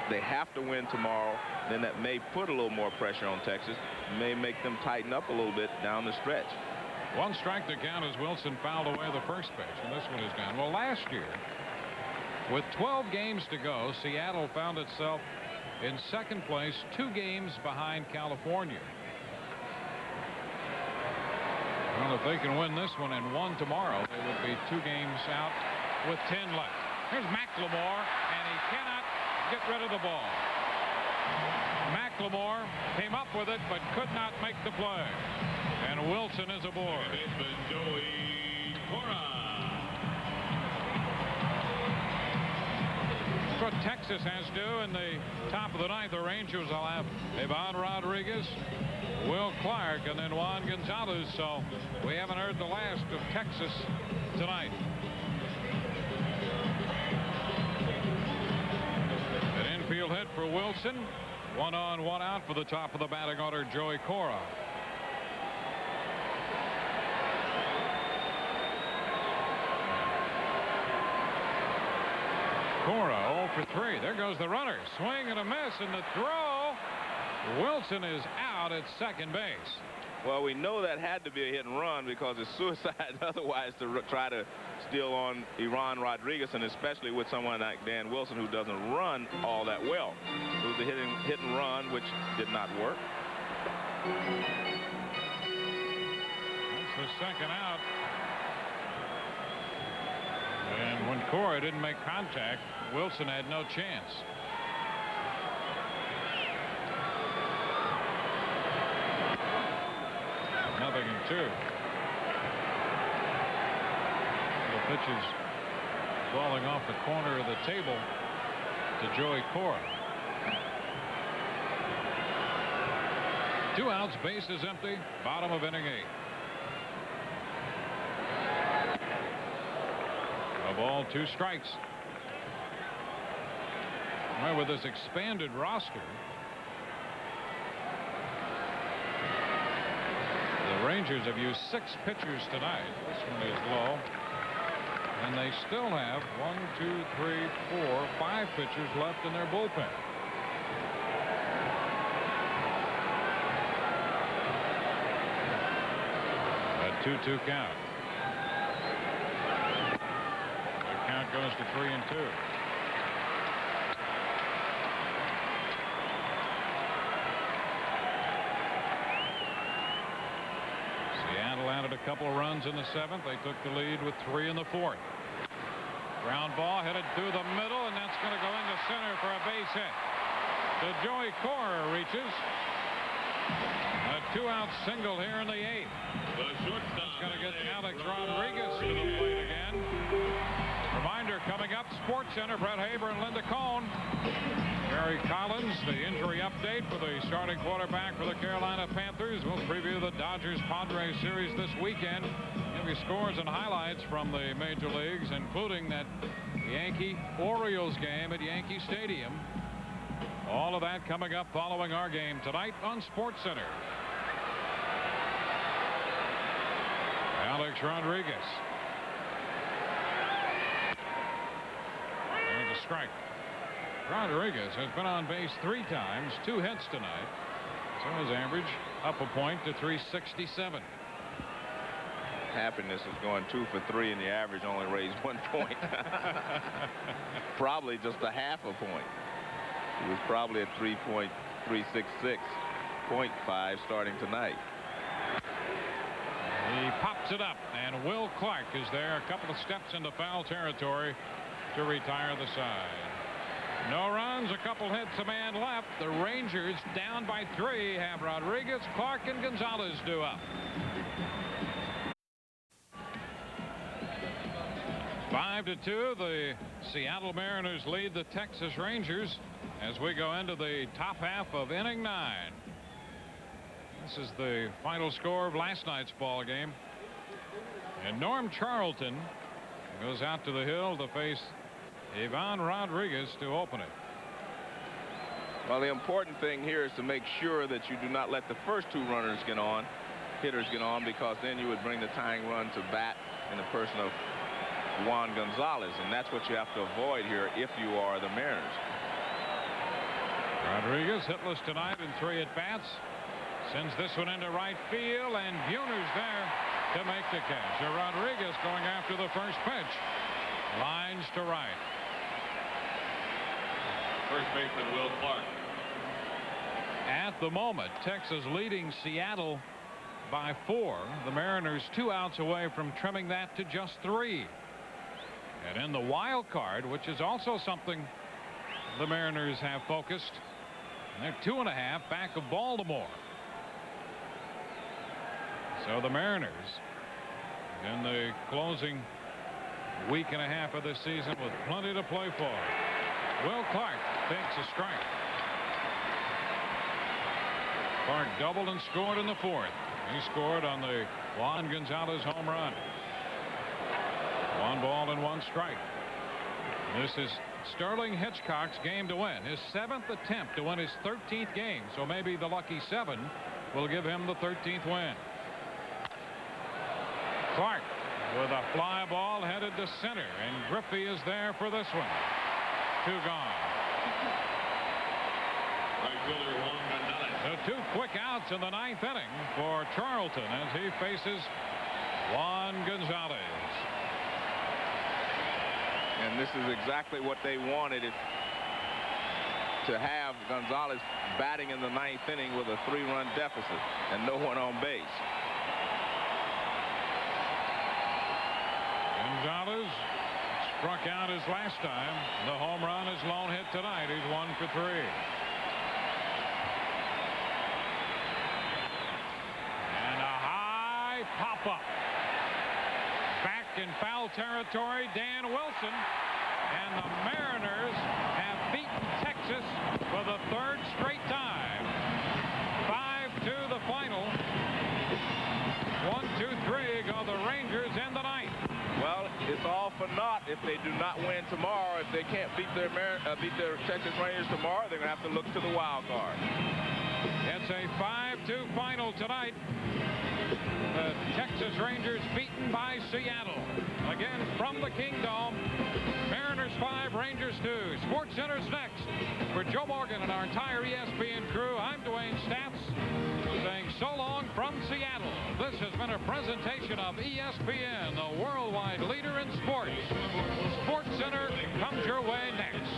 they have to win tomorrow, then that may put a little more pressure on Texas, may make them tighten up a little bit down the stretch. 1 strike to count as Wilson fouled away the first pitch, and this one is down. Well, last year, with 12 games to go, Seattle found itself in second place, 2 games behind California. Well, if they can win this one and 1 tomorrow, they would be 2 games out with 10 left. Here's McLemore, and he cannot get rid of the ball. McLemore came up with it, but could not make the play. And Wilson is aboard. What Texas has to do in the top of the 9th, the Rangers will have Ivan Rodriguez, Will Clark, and then Juan Gonzalez. So we haven't heard the last of Texas tonight. An infield hit for Wilson. 1 on, 1 out for the top of the batting order, Joey Cora. Cora 0 for 3. There goes the runner. Swing and a miss, and the throw. Wilson is out at second base. Well, we know that had to be a hit and run because it's suicide otherwise to try to steal on Ivan Rodriguez, and especially with someone like Dan Wilson who doesn't run all that well. It was a hit and run, which did not work. That's the second out. And when Cora didn't make contact, Wilson had no chance. Nothing in 2. The pitches falling off the corner of the table to Joey Cora. 2 outs, bases empty, bottom of inning 8. A ball, 2 strikes. Well, with this expanded roster, the Rangers have used 6 pitchers tonight. This one is low. And they still have 1, 2, 3, 4, 5 pitchers left in their bullpen. A 2-2 count. The count goes to 3-2. Added a couple of runs in the 7th. They took the lead with 3 in the 4th. Ground ball headed through the middle, and that's going to go into center for a base hit. So Joey Cora reaches. A 2-out single here in the 8th. That's going to get Alex Rodriguez to the plate again. Reminder coming up, Sports Center, Brett Haber and Linda Cohn. Gary Collins, the injury update for the starting quarterback for the Carolina Panthers. We'll preview the Dodgers-Padres series this weekend. Give you scores and highlights from the major leagues, including that Yankee-Orioles game at Yankee Stadium. All of that coming up following our game tonight on Sports Center. Alex Rodriguez. There's a strike. Rodriguez has been on base 3 times, 2 hits tonight. So his average up a point to 367. Happiness is going 2 for 3, and the average only raised 1 point. Probably just a half a point. He was probably at 3.366, 0.5 starting tonight. He pops it up, and Will Clark is there a couple of steps into foul territory to retire the side. No runs, a couple hits, a man left. The Rangers down by 3 have Rodriguez, Clark, and Gonzalez due up. 5-2, the Seattle Mariners lead the Texas Rangers as we go into the top half of inning 9. This is the final score of last night's ball game. And Norm Charlton goes out to the hill to face Ivan Rodriguez to open it. Well, the important thing here is to make sure that you do not let the first two hitters get on, because then you would bring the tying run to bat in the person of Juan Gonzalez, and that's what you have to avoid here if you are the Mariners. Rodriguez hitless tonight in 3 at-bats. Sends this one into right field, and Buhner's there to make the catch. So Rodriguez going after the first pitch. Lines to right. First baseman Will Clark. At the moment, Texas leading Seattle by 4. The Mariners 2 outs away from trimming that to just 3. And in the wild card, which is also something the Mariners have focused, they're 2.5 back of Baltimore. So the Mariners in the closing week and a half of this season with plenty to play for. Will Clark takes a strike. Clark doubled and scored in the 4th. He scored on the Juan Gonzalez home run. 1 ball and 1 strike. This is Sterling Hitchcock's game to win. His 7th attempt to win his 13th game. So maybe the lucky 7 will give him the 13th win. Clark with a fly ball headed to center, and Griffey is there for this one. 2 gone. Right fielder Juan Gonzalez. The 2 quick outs in the 9th inning for Charlton as he faces Juan Gonzalez. And this is exactly what they wanted, it to have Gonzalez batting in the 9th inning with a 3-run deficit and no one on base. Gonzalez struck out his last time. The home run, his lone hit tonight. He's 1 for 3. And a high pop-up. Back in foul territory, Dan Wilson. And the Mariners have beaten Texas for the 3rd straight time. 5-2 the final. 1-2-3 go the Rangers in the 9th. Well, it's all for naught if they do not win tomorrow. If they can't beat their Texas Rangers tomorrow, they're going to have to look to the wild card. It's a 5-2 final tonight. The Texas Rangers beaten by Seattle. Again from the Kingdome. Mariners 5, Rangers 2. Sports Center's next. For Joe Morgan and our entire ESPN crew, I'm Dewayne Staats saying so long from Seattle. This has been a presentation of ESPN, the worldwide leader in sports. Sports Center comes your way next.